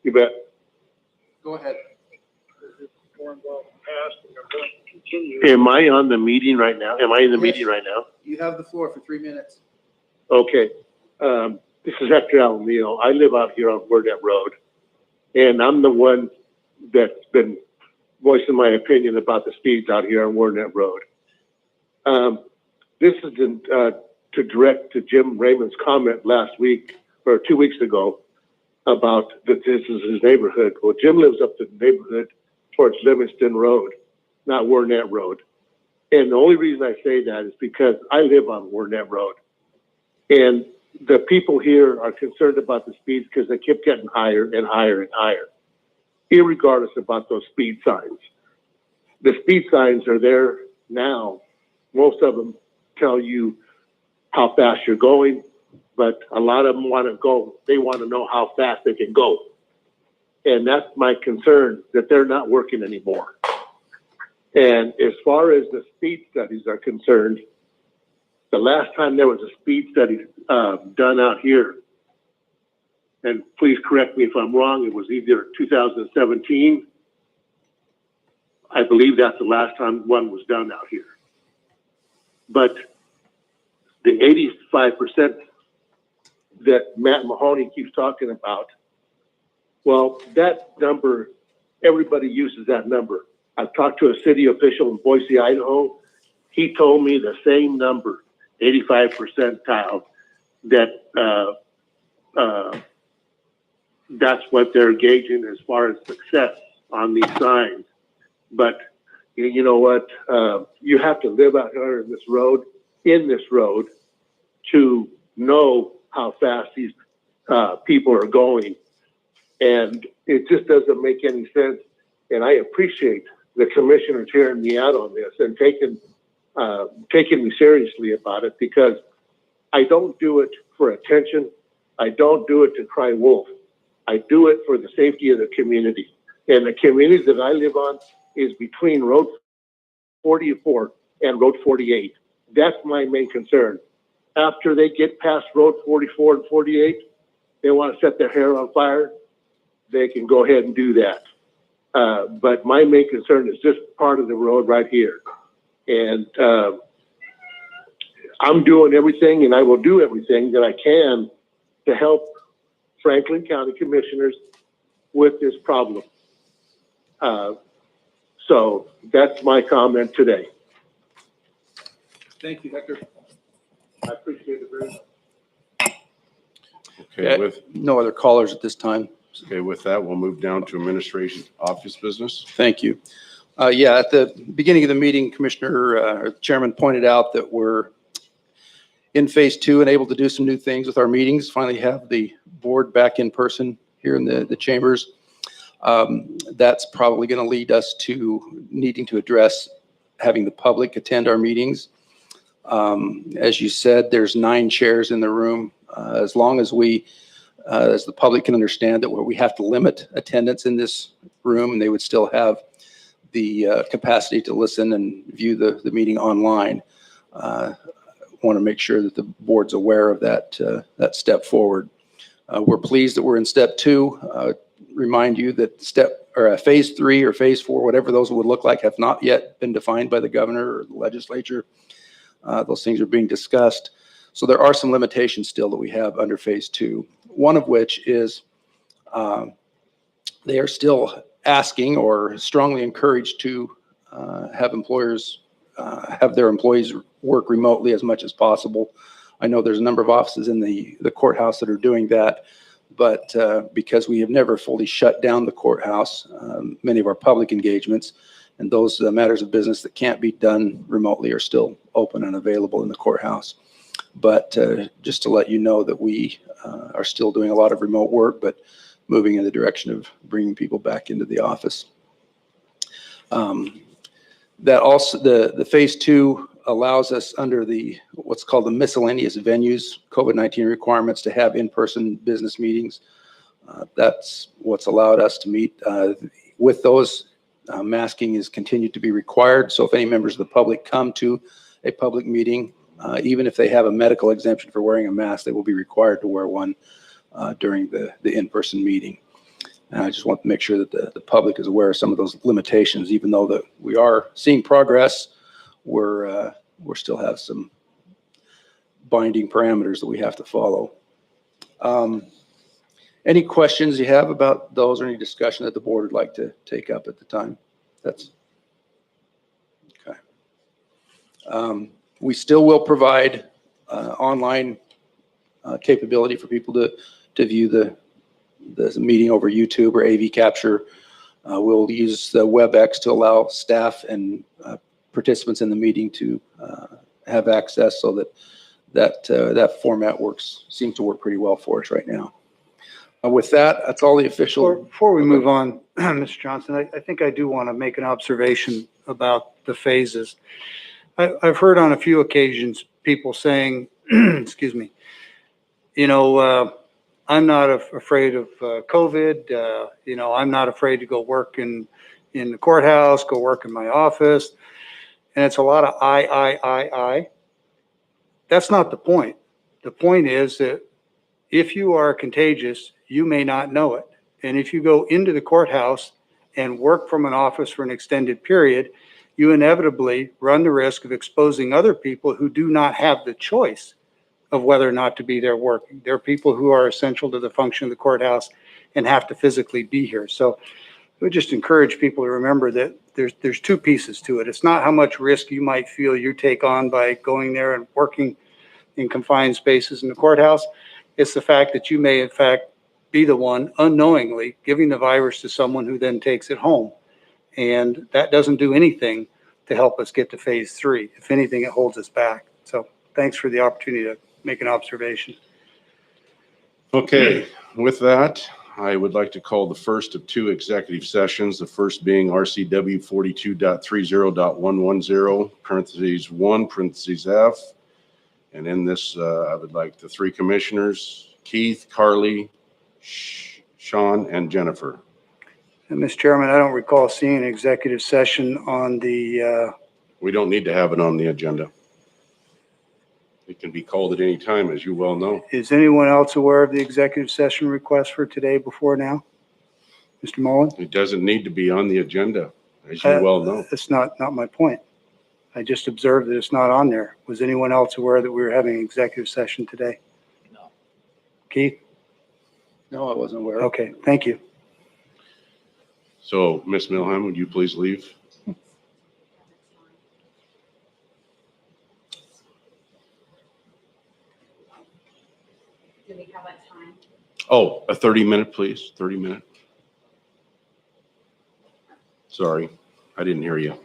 You bet. Go ahead. Am I on the meeting right now? Am I in the Yes. meeting right now? You have the floor for 3 minutes. Okay. This is Hector Alamillo. I live out here on Burnett Road, and I'm the one that's been voicing my opinion about the speeds out here on Burnett Road. This is to direct to Jim Raymond's comment last week or 2 weeks ago about that this is his neighborhood. Well, Jim lives up the neighborhood towards Livingston Road, not Warnett Road. And the only reason I say that is because I live on Warnett Road. And the people here are concerned about the speeds because they keep getting higher and higher and higher, irregardless about those speed signs. The speed signs are there now. Most of them tell you how fast you're going, but a lot of them want to go. They want to know how fast they can go. And that's my concern, that they're not working anymore. And as far as the speed studies are concerned, the last time there was a speed study done out here, and please correct me if I'm wrong, it was either 2017. I believe that's the last time one was done out here. But the 85% that Matt Mahoney keeps talking about, well, that number, everybody uses that number. I've talked to a city official in Boise, Idaho. He told me the same number, 85 percentile, that that's what they're gauging as far as success on these signs. But you know what? You have to live out here in this road, to know how fast these people are going. And it just doesn't make any sense. And I appreciate the commissioners hearing me out on this and taking me seriously about it, because I don't do it for attention. I don't do it to cry wolf. I do it for the safety of the community. And the community that I live on is between Road 44 and Road 48. That's my main concern. After they get past Road 44 and 48, they want to set their hair on fire, they can go ahead and do that. But my main concern is this part of the road right here. And I'm doing everything, and I will do everything that I can to help Franklin County commissioners with this problem. So that's my comment today. Thank you, Hector. I appreciate it very much. Okay, No other callers at this time. with that, we'll move down to administration office business. Thank you. Yeah, at the beginning of the meeting, Commissioner, Chairman pointed out that we're in phase 2 and able to do some new things with our meetings. Finally have the board back in person here in the chambers. That's probably going to lead us to needing to address having the public attend our meetings. As you said, there's 9 chairs in the room. As long as we, as the public can understand that we have to limit attendance in this room, and they would still have the capacity to listen and view the meeting online. Want to make sure that the board's aware of that step forward. We're pleased that we're in step 2. Remind you that phase 3 or phase 4, whatever those would look like, have not yet been defined by the governor or the legislature. Those things are being discussed. So there are some limitations still that we have under phase 2. One of which is they are still asking or strongly encouraged to have employers have their employees work remotely as much as possible. I know there's a number of offices in the courthouse that are doing that, but because we have never fully shut down the courthouse, many of our public engagements and those matters of business that can't be done remotely are still open and available in the courthouse. But just to let you know that we are still doing a lot of remote work, but moving in the direction of bringing people back into the office. That also, the phase 2 allows us under what's called the miscellaneous venues COVID-19 requirements to have in-person business meetings. That's what's allowed us to meet. With those, masking is continued to be required. So if any members of the public come to a public meeting, even if they have a medical exemption for wearing a mask, they will be required to wear one during the in-person meeting. And I just want to make sure that the public is aware of some of those limitations. Even though that we are seeing progress, we're still have some binding parameters that we have to follow. Any questions you have about those, or any discussion that the board would like to take up at the time? That's okay. We still will provide online capability for people to view the meeting over YouTube or AV capture. We'll use the WebEx to allow staff and participants in the meeting to have access, so that format seems to work pretty well for us right now. With that, that's all the official. Before we move on, Mr. Johnson, I think I do want to make an observation about the phases. I've heard on a few occasions people saying, excuse me, I'm not afraid of COVID. I'm not afraid to go work in the courthouse, go work in my office. And it's a lot of I. That's not the point. The point is that if you are contagious, you may not know it. And if you go into the courthouse and work from an office for an extended period, you inevitably run the risk of exposing other people who do not have the choice of whether or not to be there working. There are people who are essential to the function of the courthouse and have to physically be here. So I would just encourage people to remember that there's two pieces to it. It's not how much risk you might feel you take on by going there and working in confined spaces in the courthouse. It's the fact that you may, in fact, be the one unknowingly giving the virus to someone who then takes it home. And that doesn't do anything to help us get to phase 3. If anything, it holds us back. So thanks for the opportunity to make an observation. Okay, with that, I would like to call the first of 2 executive sessions, the first being RCW 42.30.110, parentheses 1, parentheses F. And in this, I would like the 3 commissioners, Keith, Carly, Sean, and Jennifer. And Mr. Chairman, I don't recall seeing an executive session on the, We don't need to have it on the agenda. It can be called at any time, as you well know. is anyone else aware of the executive session request for today before now? Mr. Mullen? It doesn't need to be on the agenda, as you well know. That's not my point. I just observed that it's not on there. Was anyone else aware that we were having an executive session today? No. Keith? No, I wasn't aware. Okay, thank you. So, Ms. Milham, would you please leave? Do we have a time? Oh, a 30-minute, please, 30-minute. Sorry, I didn't hear you.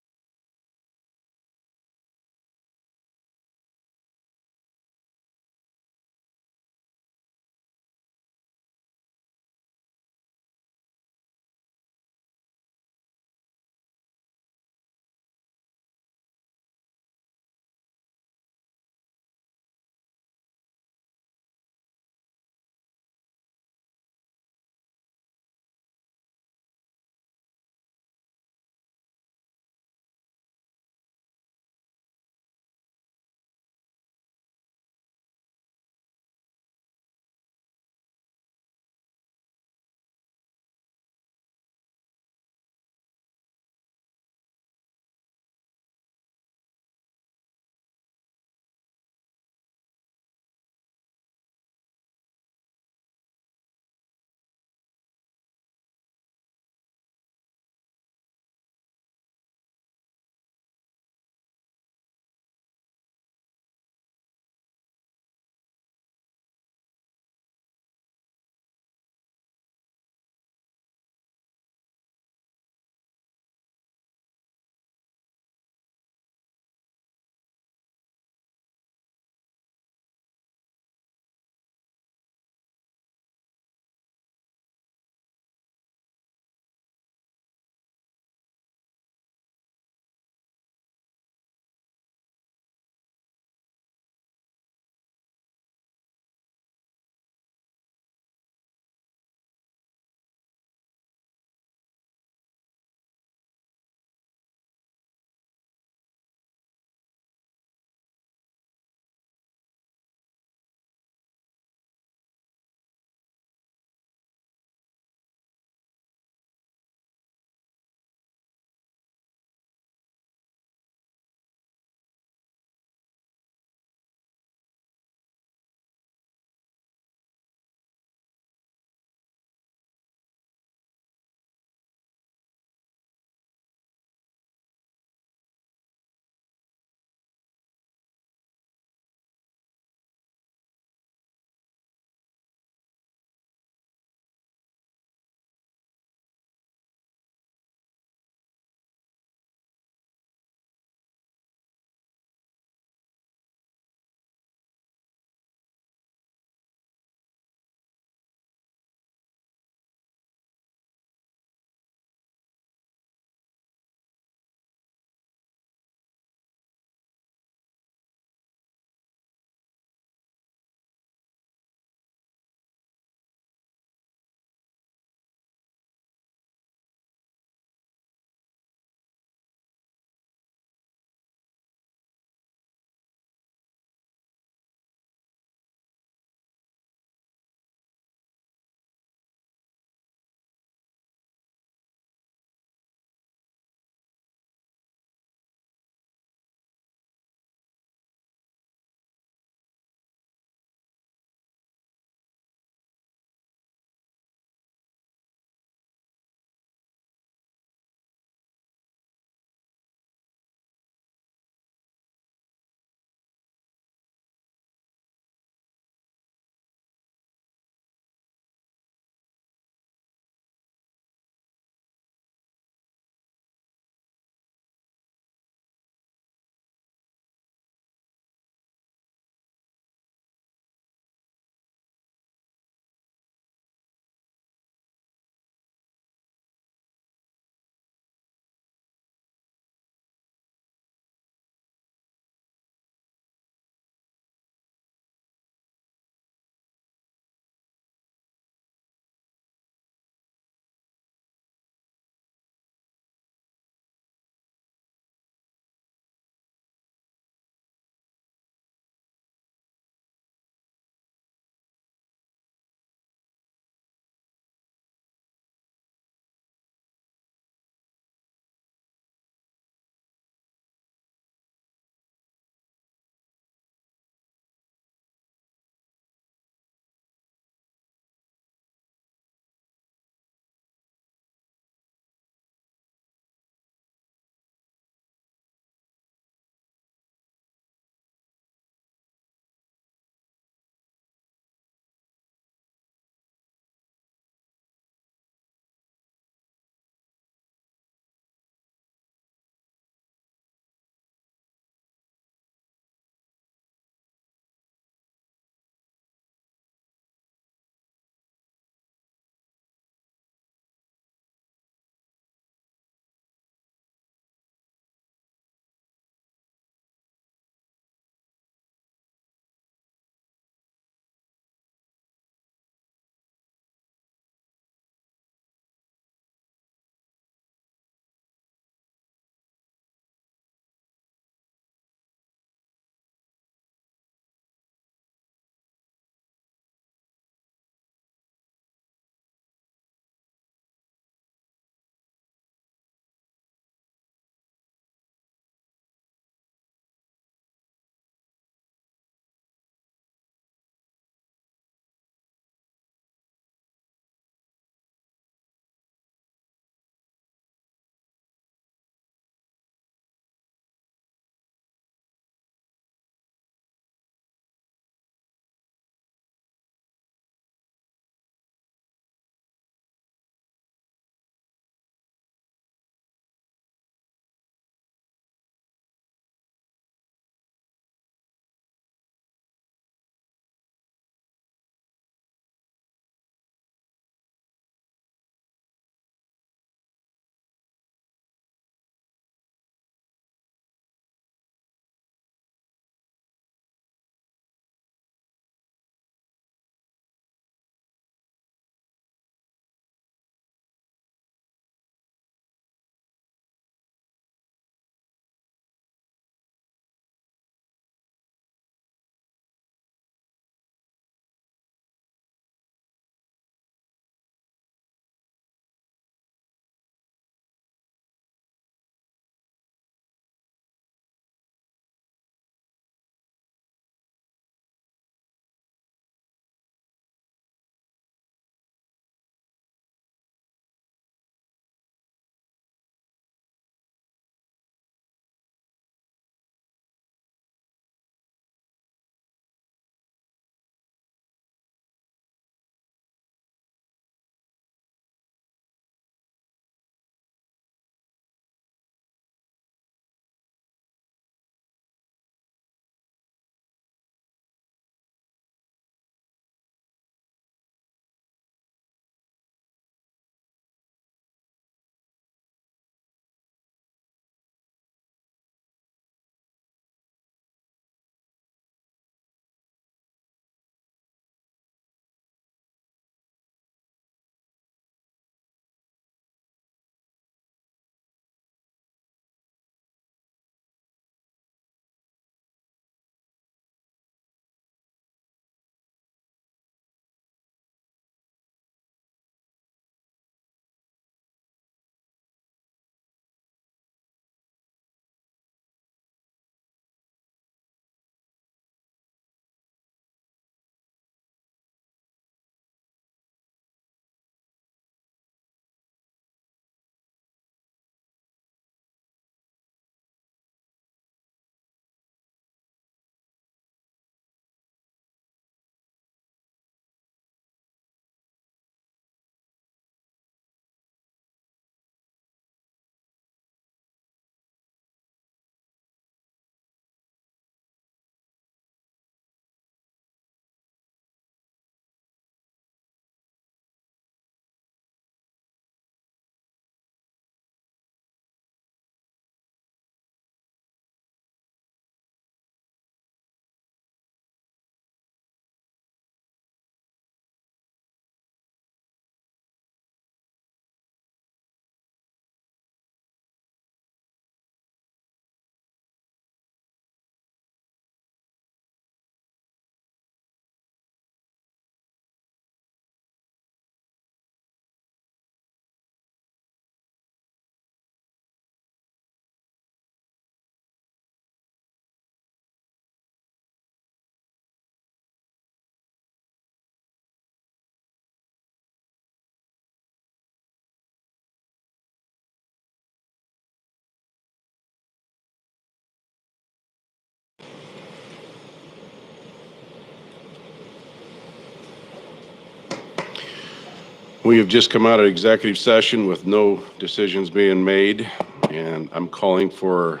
We have just come out of executive session with no decisions being made, and I'm calling for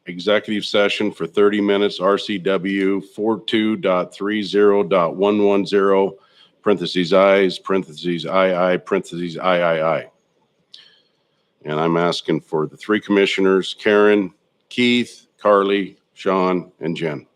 executive session for 30 minutes, RCW 42.30.110, parentheses I's, parentheses II, parentheses III. And I'm asking for the three commissioners, Karen, Keith, Carly, Sean, and Jen.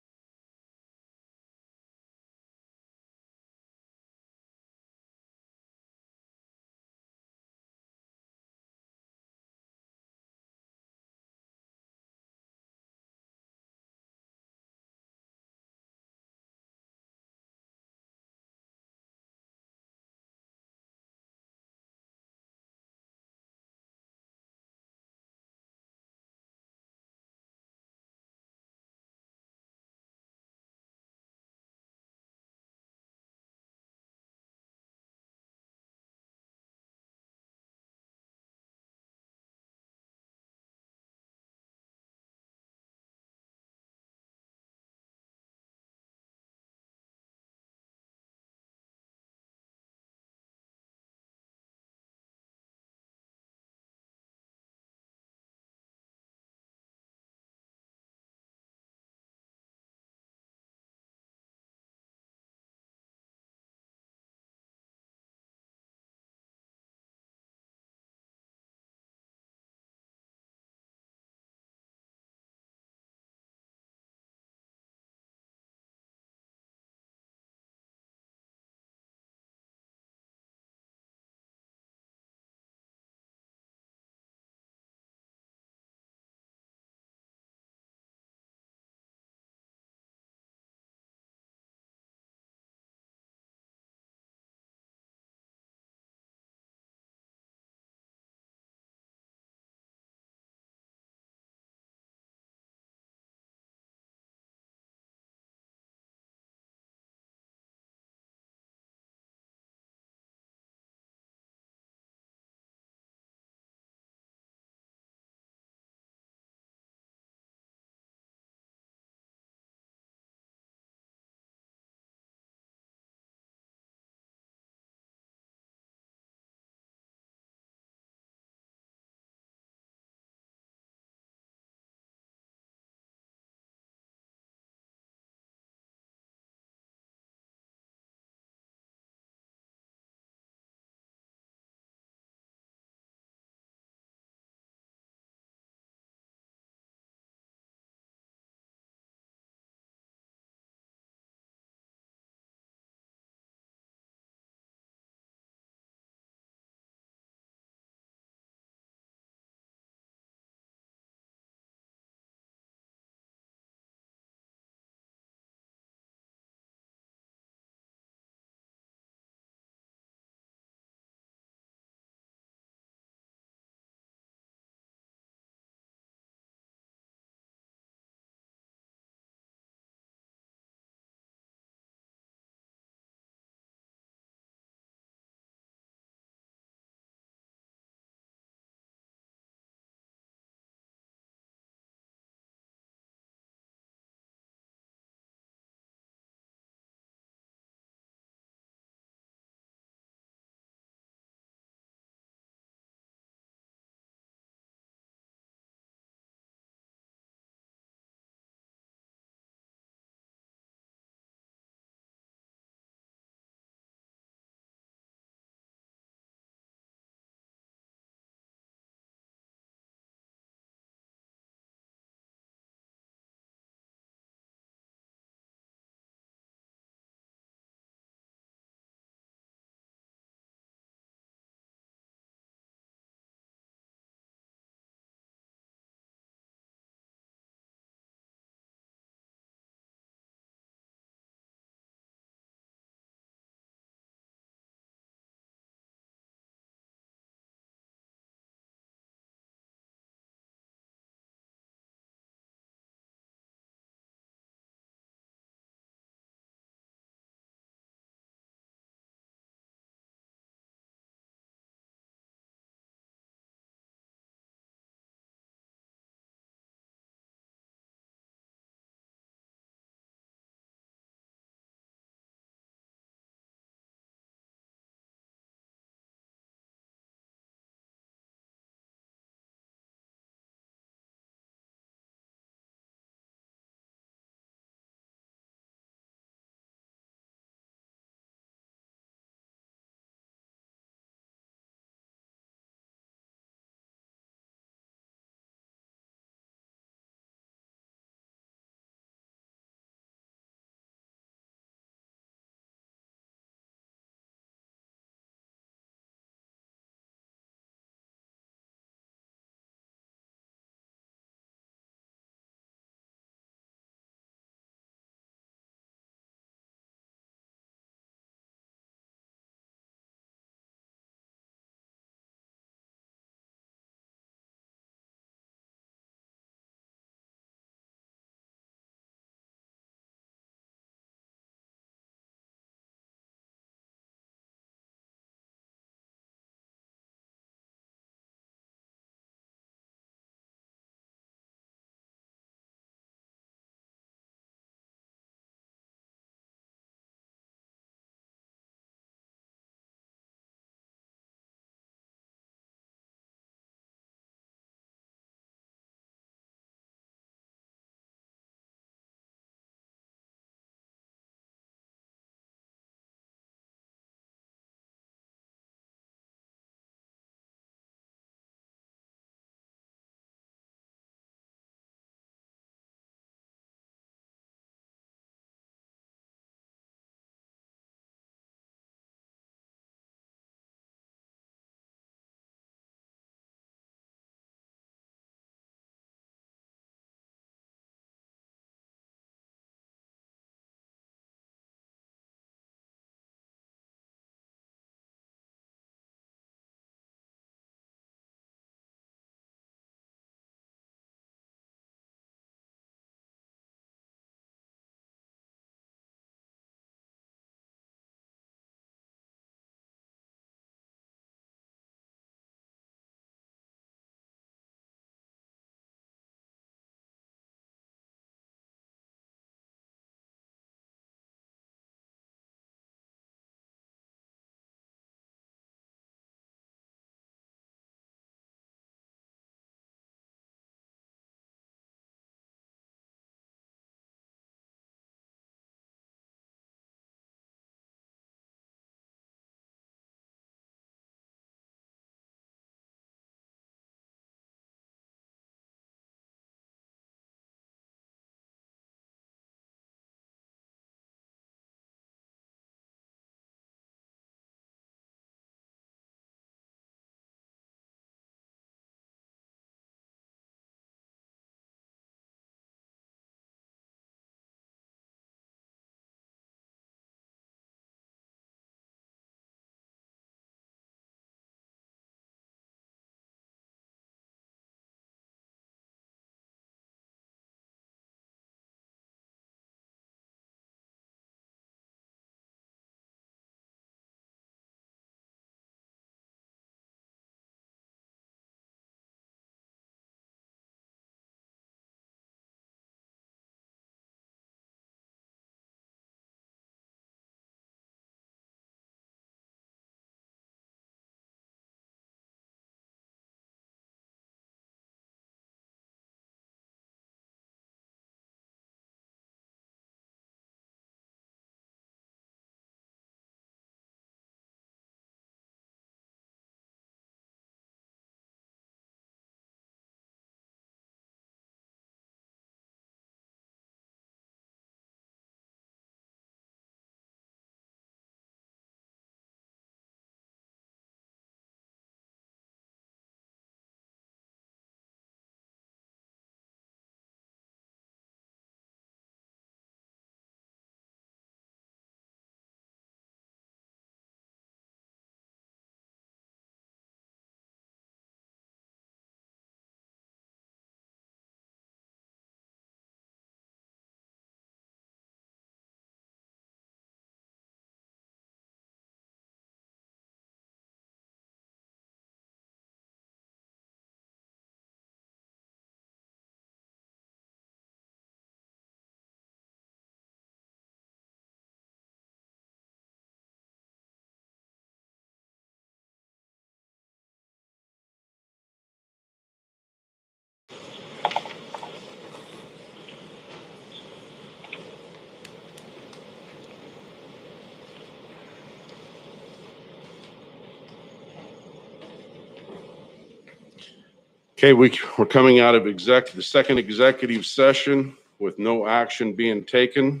Okay, we're coming out of the second executive session with no action being taken.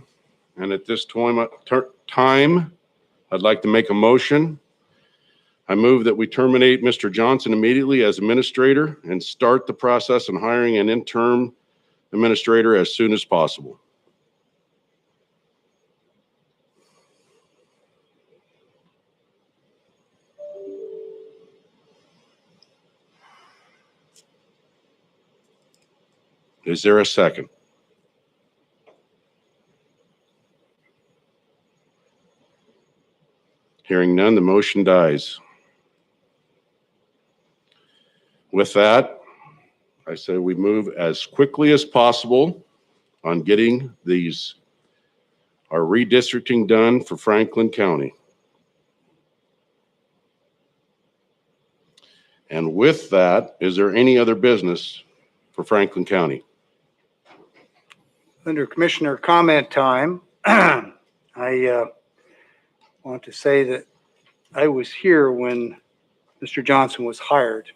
And at this time, I'd like to make a motion. I move that we terminate Mr. Johnson immediately as administrator and start the process in hiring an interim administrator as soon as possible. Is there a second? Hearing none, the motion dies. With that, I say we move as quickly as possible on getting our redistricting done for Franklin County. And with that, is there any other business for Franklin County? Under Commissioner comment time, I want to say that I was here when Mr. Johnson was hired.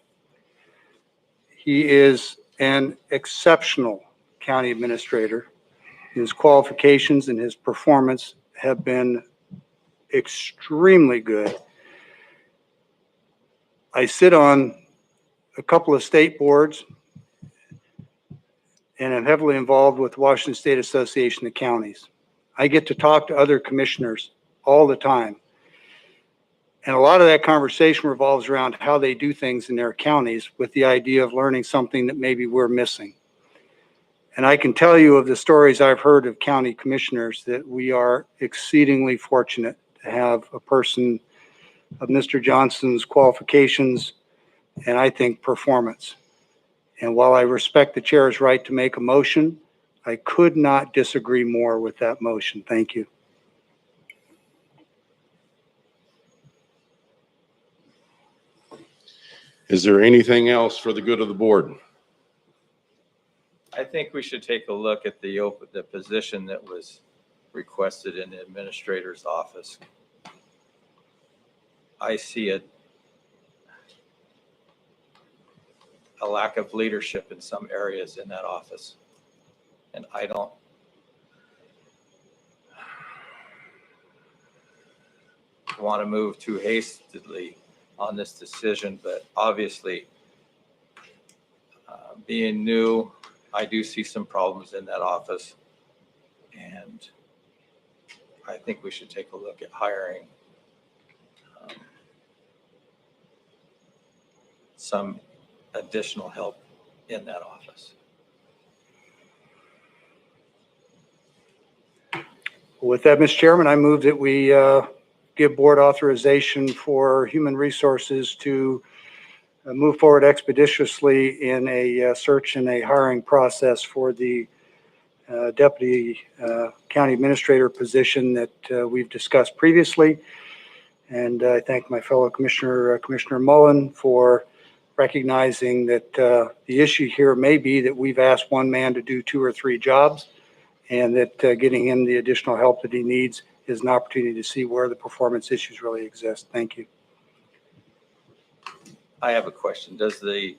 He is an exceptional county administrator. His qualifications and his performance have been extremely good. I sit on a couple of state boards and I'm heavily involved with the Washington State Association of Counties. I get to talk to other commissioners all the time. And a lot of that conversation revolves around how they do things in their counties with the idea of learning something that maybe we're missing. And I can tell you of the stories I've heard of county commissioners that we are exceedingly fortunate to have a person of Mr. Johnson's qualifications and I think performance. And while I respect the chair's right to make a motion, I could not disagree more with that motion. Thank you. Is there anything else for the good of the board? I think we should take a look at the position that was requested in the administrator's office. I see a lack of leadership in some areas in that office. And I don't want to move too hastily on this decision, but obviously, being new, I do see some problems in that office. And I think we should take a look at hiring some additional help in that office. With that, Mr. Chairman, I move that we give board authorization for human resources to move forward expeditiously in a search and a hiring process for the deputy county administrator position that we've discussed previously. And I thank my fellow commissioner, Commissioner Mullen, for recognizing that the issue here may be that we've asked one man to do 2 or 3 jobs, and that getting him the additional help that he needs is an opportunity to see where the performance issues really exist. Thank you. I have a question. Does the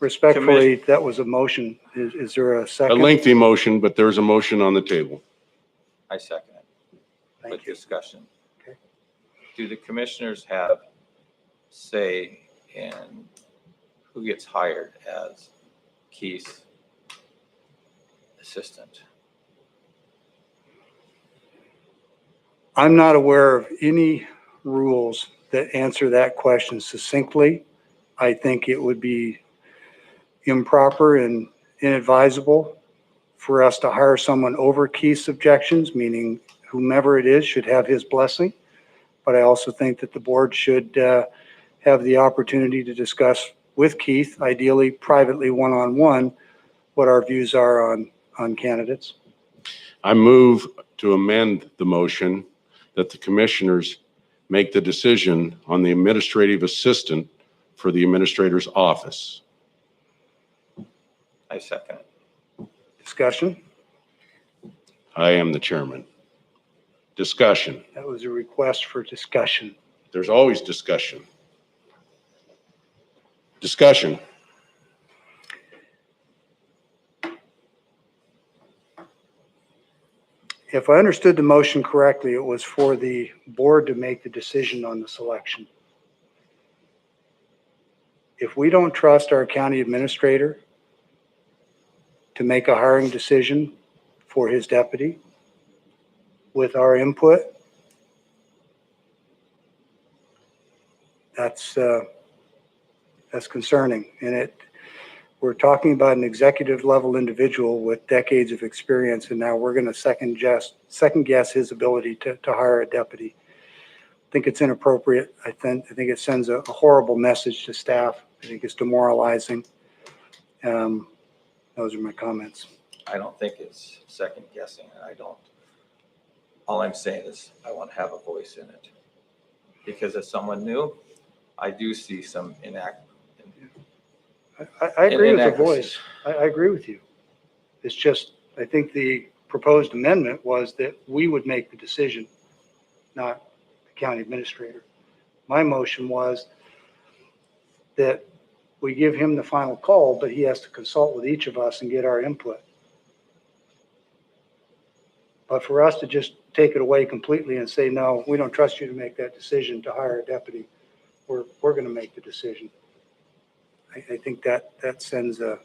Respectfully, that was a motion. Is there a A second? lengthy motion, but there's a motion on the table. I second it Thank with you. discussion. Okay. Do the commissioners have say in who gets hired as Keith's assistant? I'm not aware of any rules that answer that question succinctly. I think it would be improper and inadvisable for us to hire someone over Keith's objections, meaning whomever it is should have his blessing. But I also think that the board should have the opportunity to discuss with Keith, ideally privately one-on-one, what our views are on candidates. I move to amend the motion that the commissioners make the decision on the administrative assistant for the administrator's office. I second it. Discussion? I am the chairman. Discussion. That was a request for discussion. There's always discussion. Discussion. if I understood the motion correctly, it was for the board to make the decision on the selection. If we don't trust our county administrator to make a hiring decision for his deputy with our input, that's concerning. And we're talking about an executive level individual with decades of experience, and now we're going to second guess his ability to hire a deputy. I think it's inappropriate. I think it sends a horrible message to staff. I think it's demoralizing. Those are my comments. I don't think it's second guessing. All I'm saying is I want to have a voice in it. Because as someone new, I do see some I agree with the inaccuracies. voice. I agree with you. It's just, I think the proposed amendment was that we would make the decision, not the county administrator. My motion was that we give him the final call, but he has to consult with each of us and get our input. But for us to just take it away completely and say, no, we don't trust you to make that decision to hire a deputy, we're going to make the decision. I think that sends a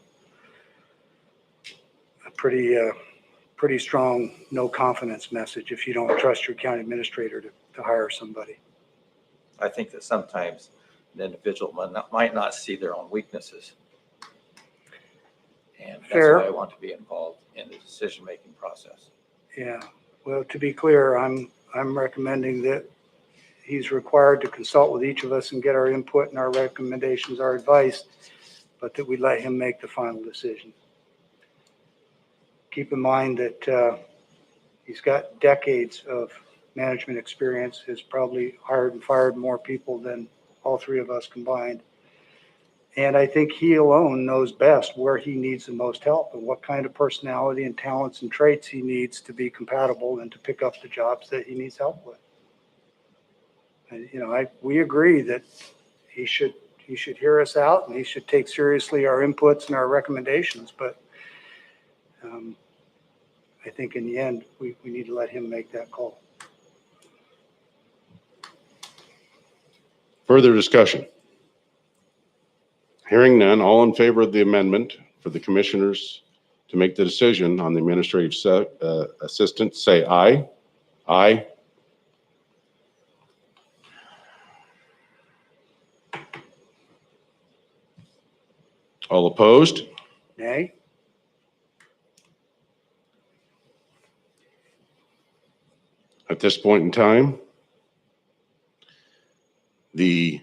pretty strong no confidence message if you don't trust your county administrator to hire somebody. I think that sometimes an individual might not see their own weaknesses. And that's Fair. why I want to be involved in the decision-making process. Yeah, well, to be clear, I'm recommending that he's required to consult with each of us and get our input and our recommendations, our advice, but that we let him make the final decision. Keep in mind that he's got decades of management experience, has probably hired and fired more people than all three of us combined. And I think he alone knows best where he needs the most help and what kind of personality and talents and traits he needs to be compatible and to pick up the jobs that he needs help with. And, we agree that he should hear us out and he should take seriously our inputs and our recommendations. But I think in the end, we need to let him make that call. Further discussion? Hearing none, all in favor of the amendment for the commissioners to make the decision on the administrative assistant, say aye. Aye. All opposed? Nay? At this point in time, the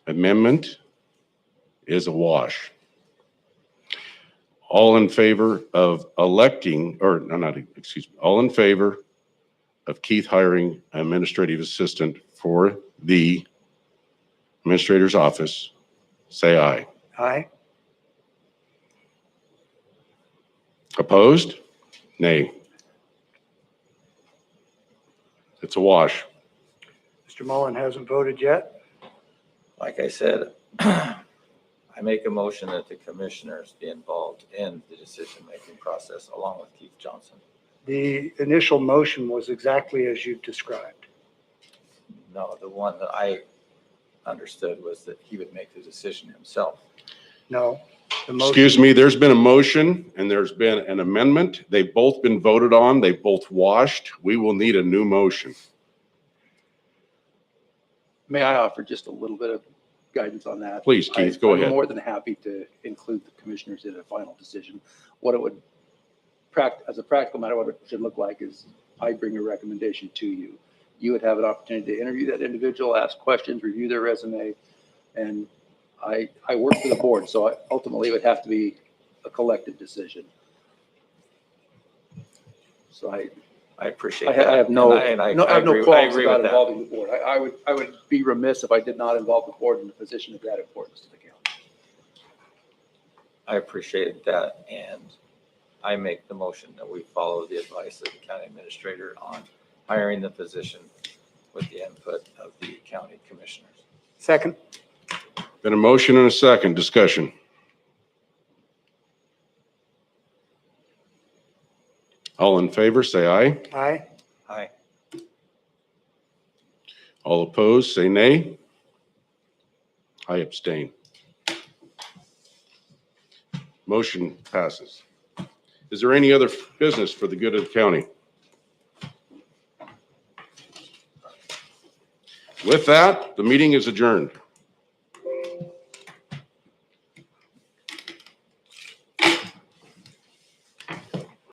amendment is a wash. All in favor of electing, all in favor of Keith hiring an administrative assistant for the administrator's office, say aye. Aye? Opposed? Nay. It's a wash. Mr. Mullen hasn't voted yet? Like I said, I make a motion that the commissioners be involved in the decision-making process along with Keith Johnson. The initial motion was exactly as you described. No, the one that I understood was that he would make the decision himself. No. The motion, Excuse me, there's been a motion and there's been an amendment. They've both been voted on. They both washed. We will need a new motion. May I offer just a little bit of guidance on that? Please, Keith, go ahead. I'm more than happy to include the commissioners in a final decision. What it would, as a practical matter, what it should look like is I bring a recommendation to you. You would have an opportunity to interview that individual, ask questions, review their resume, and I work for the board, so ultimately it would have to be a collective decision. So I appreciate that. I have no qualms agree about with that. involving the board. I would be remiss if I did not involve the board in a position of that importance to the county. I appreciate that, and I make the motion that we follow the advice of the county administrator on hiring the position with the input of the county commissioners. second? Been a motion and a second. Discussion. All in favor, say aye. Aye. Aye. All opposed, say nay. I abstain. Motion passes. Is there any other business for the good of the county? With that, the meeting is adjourned.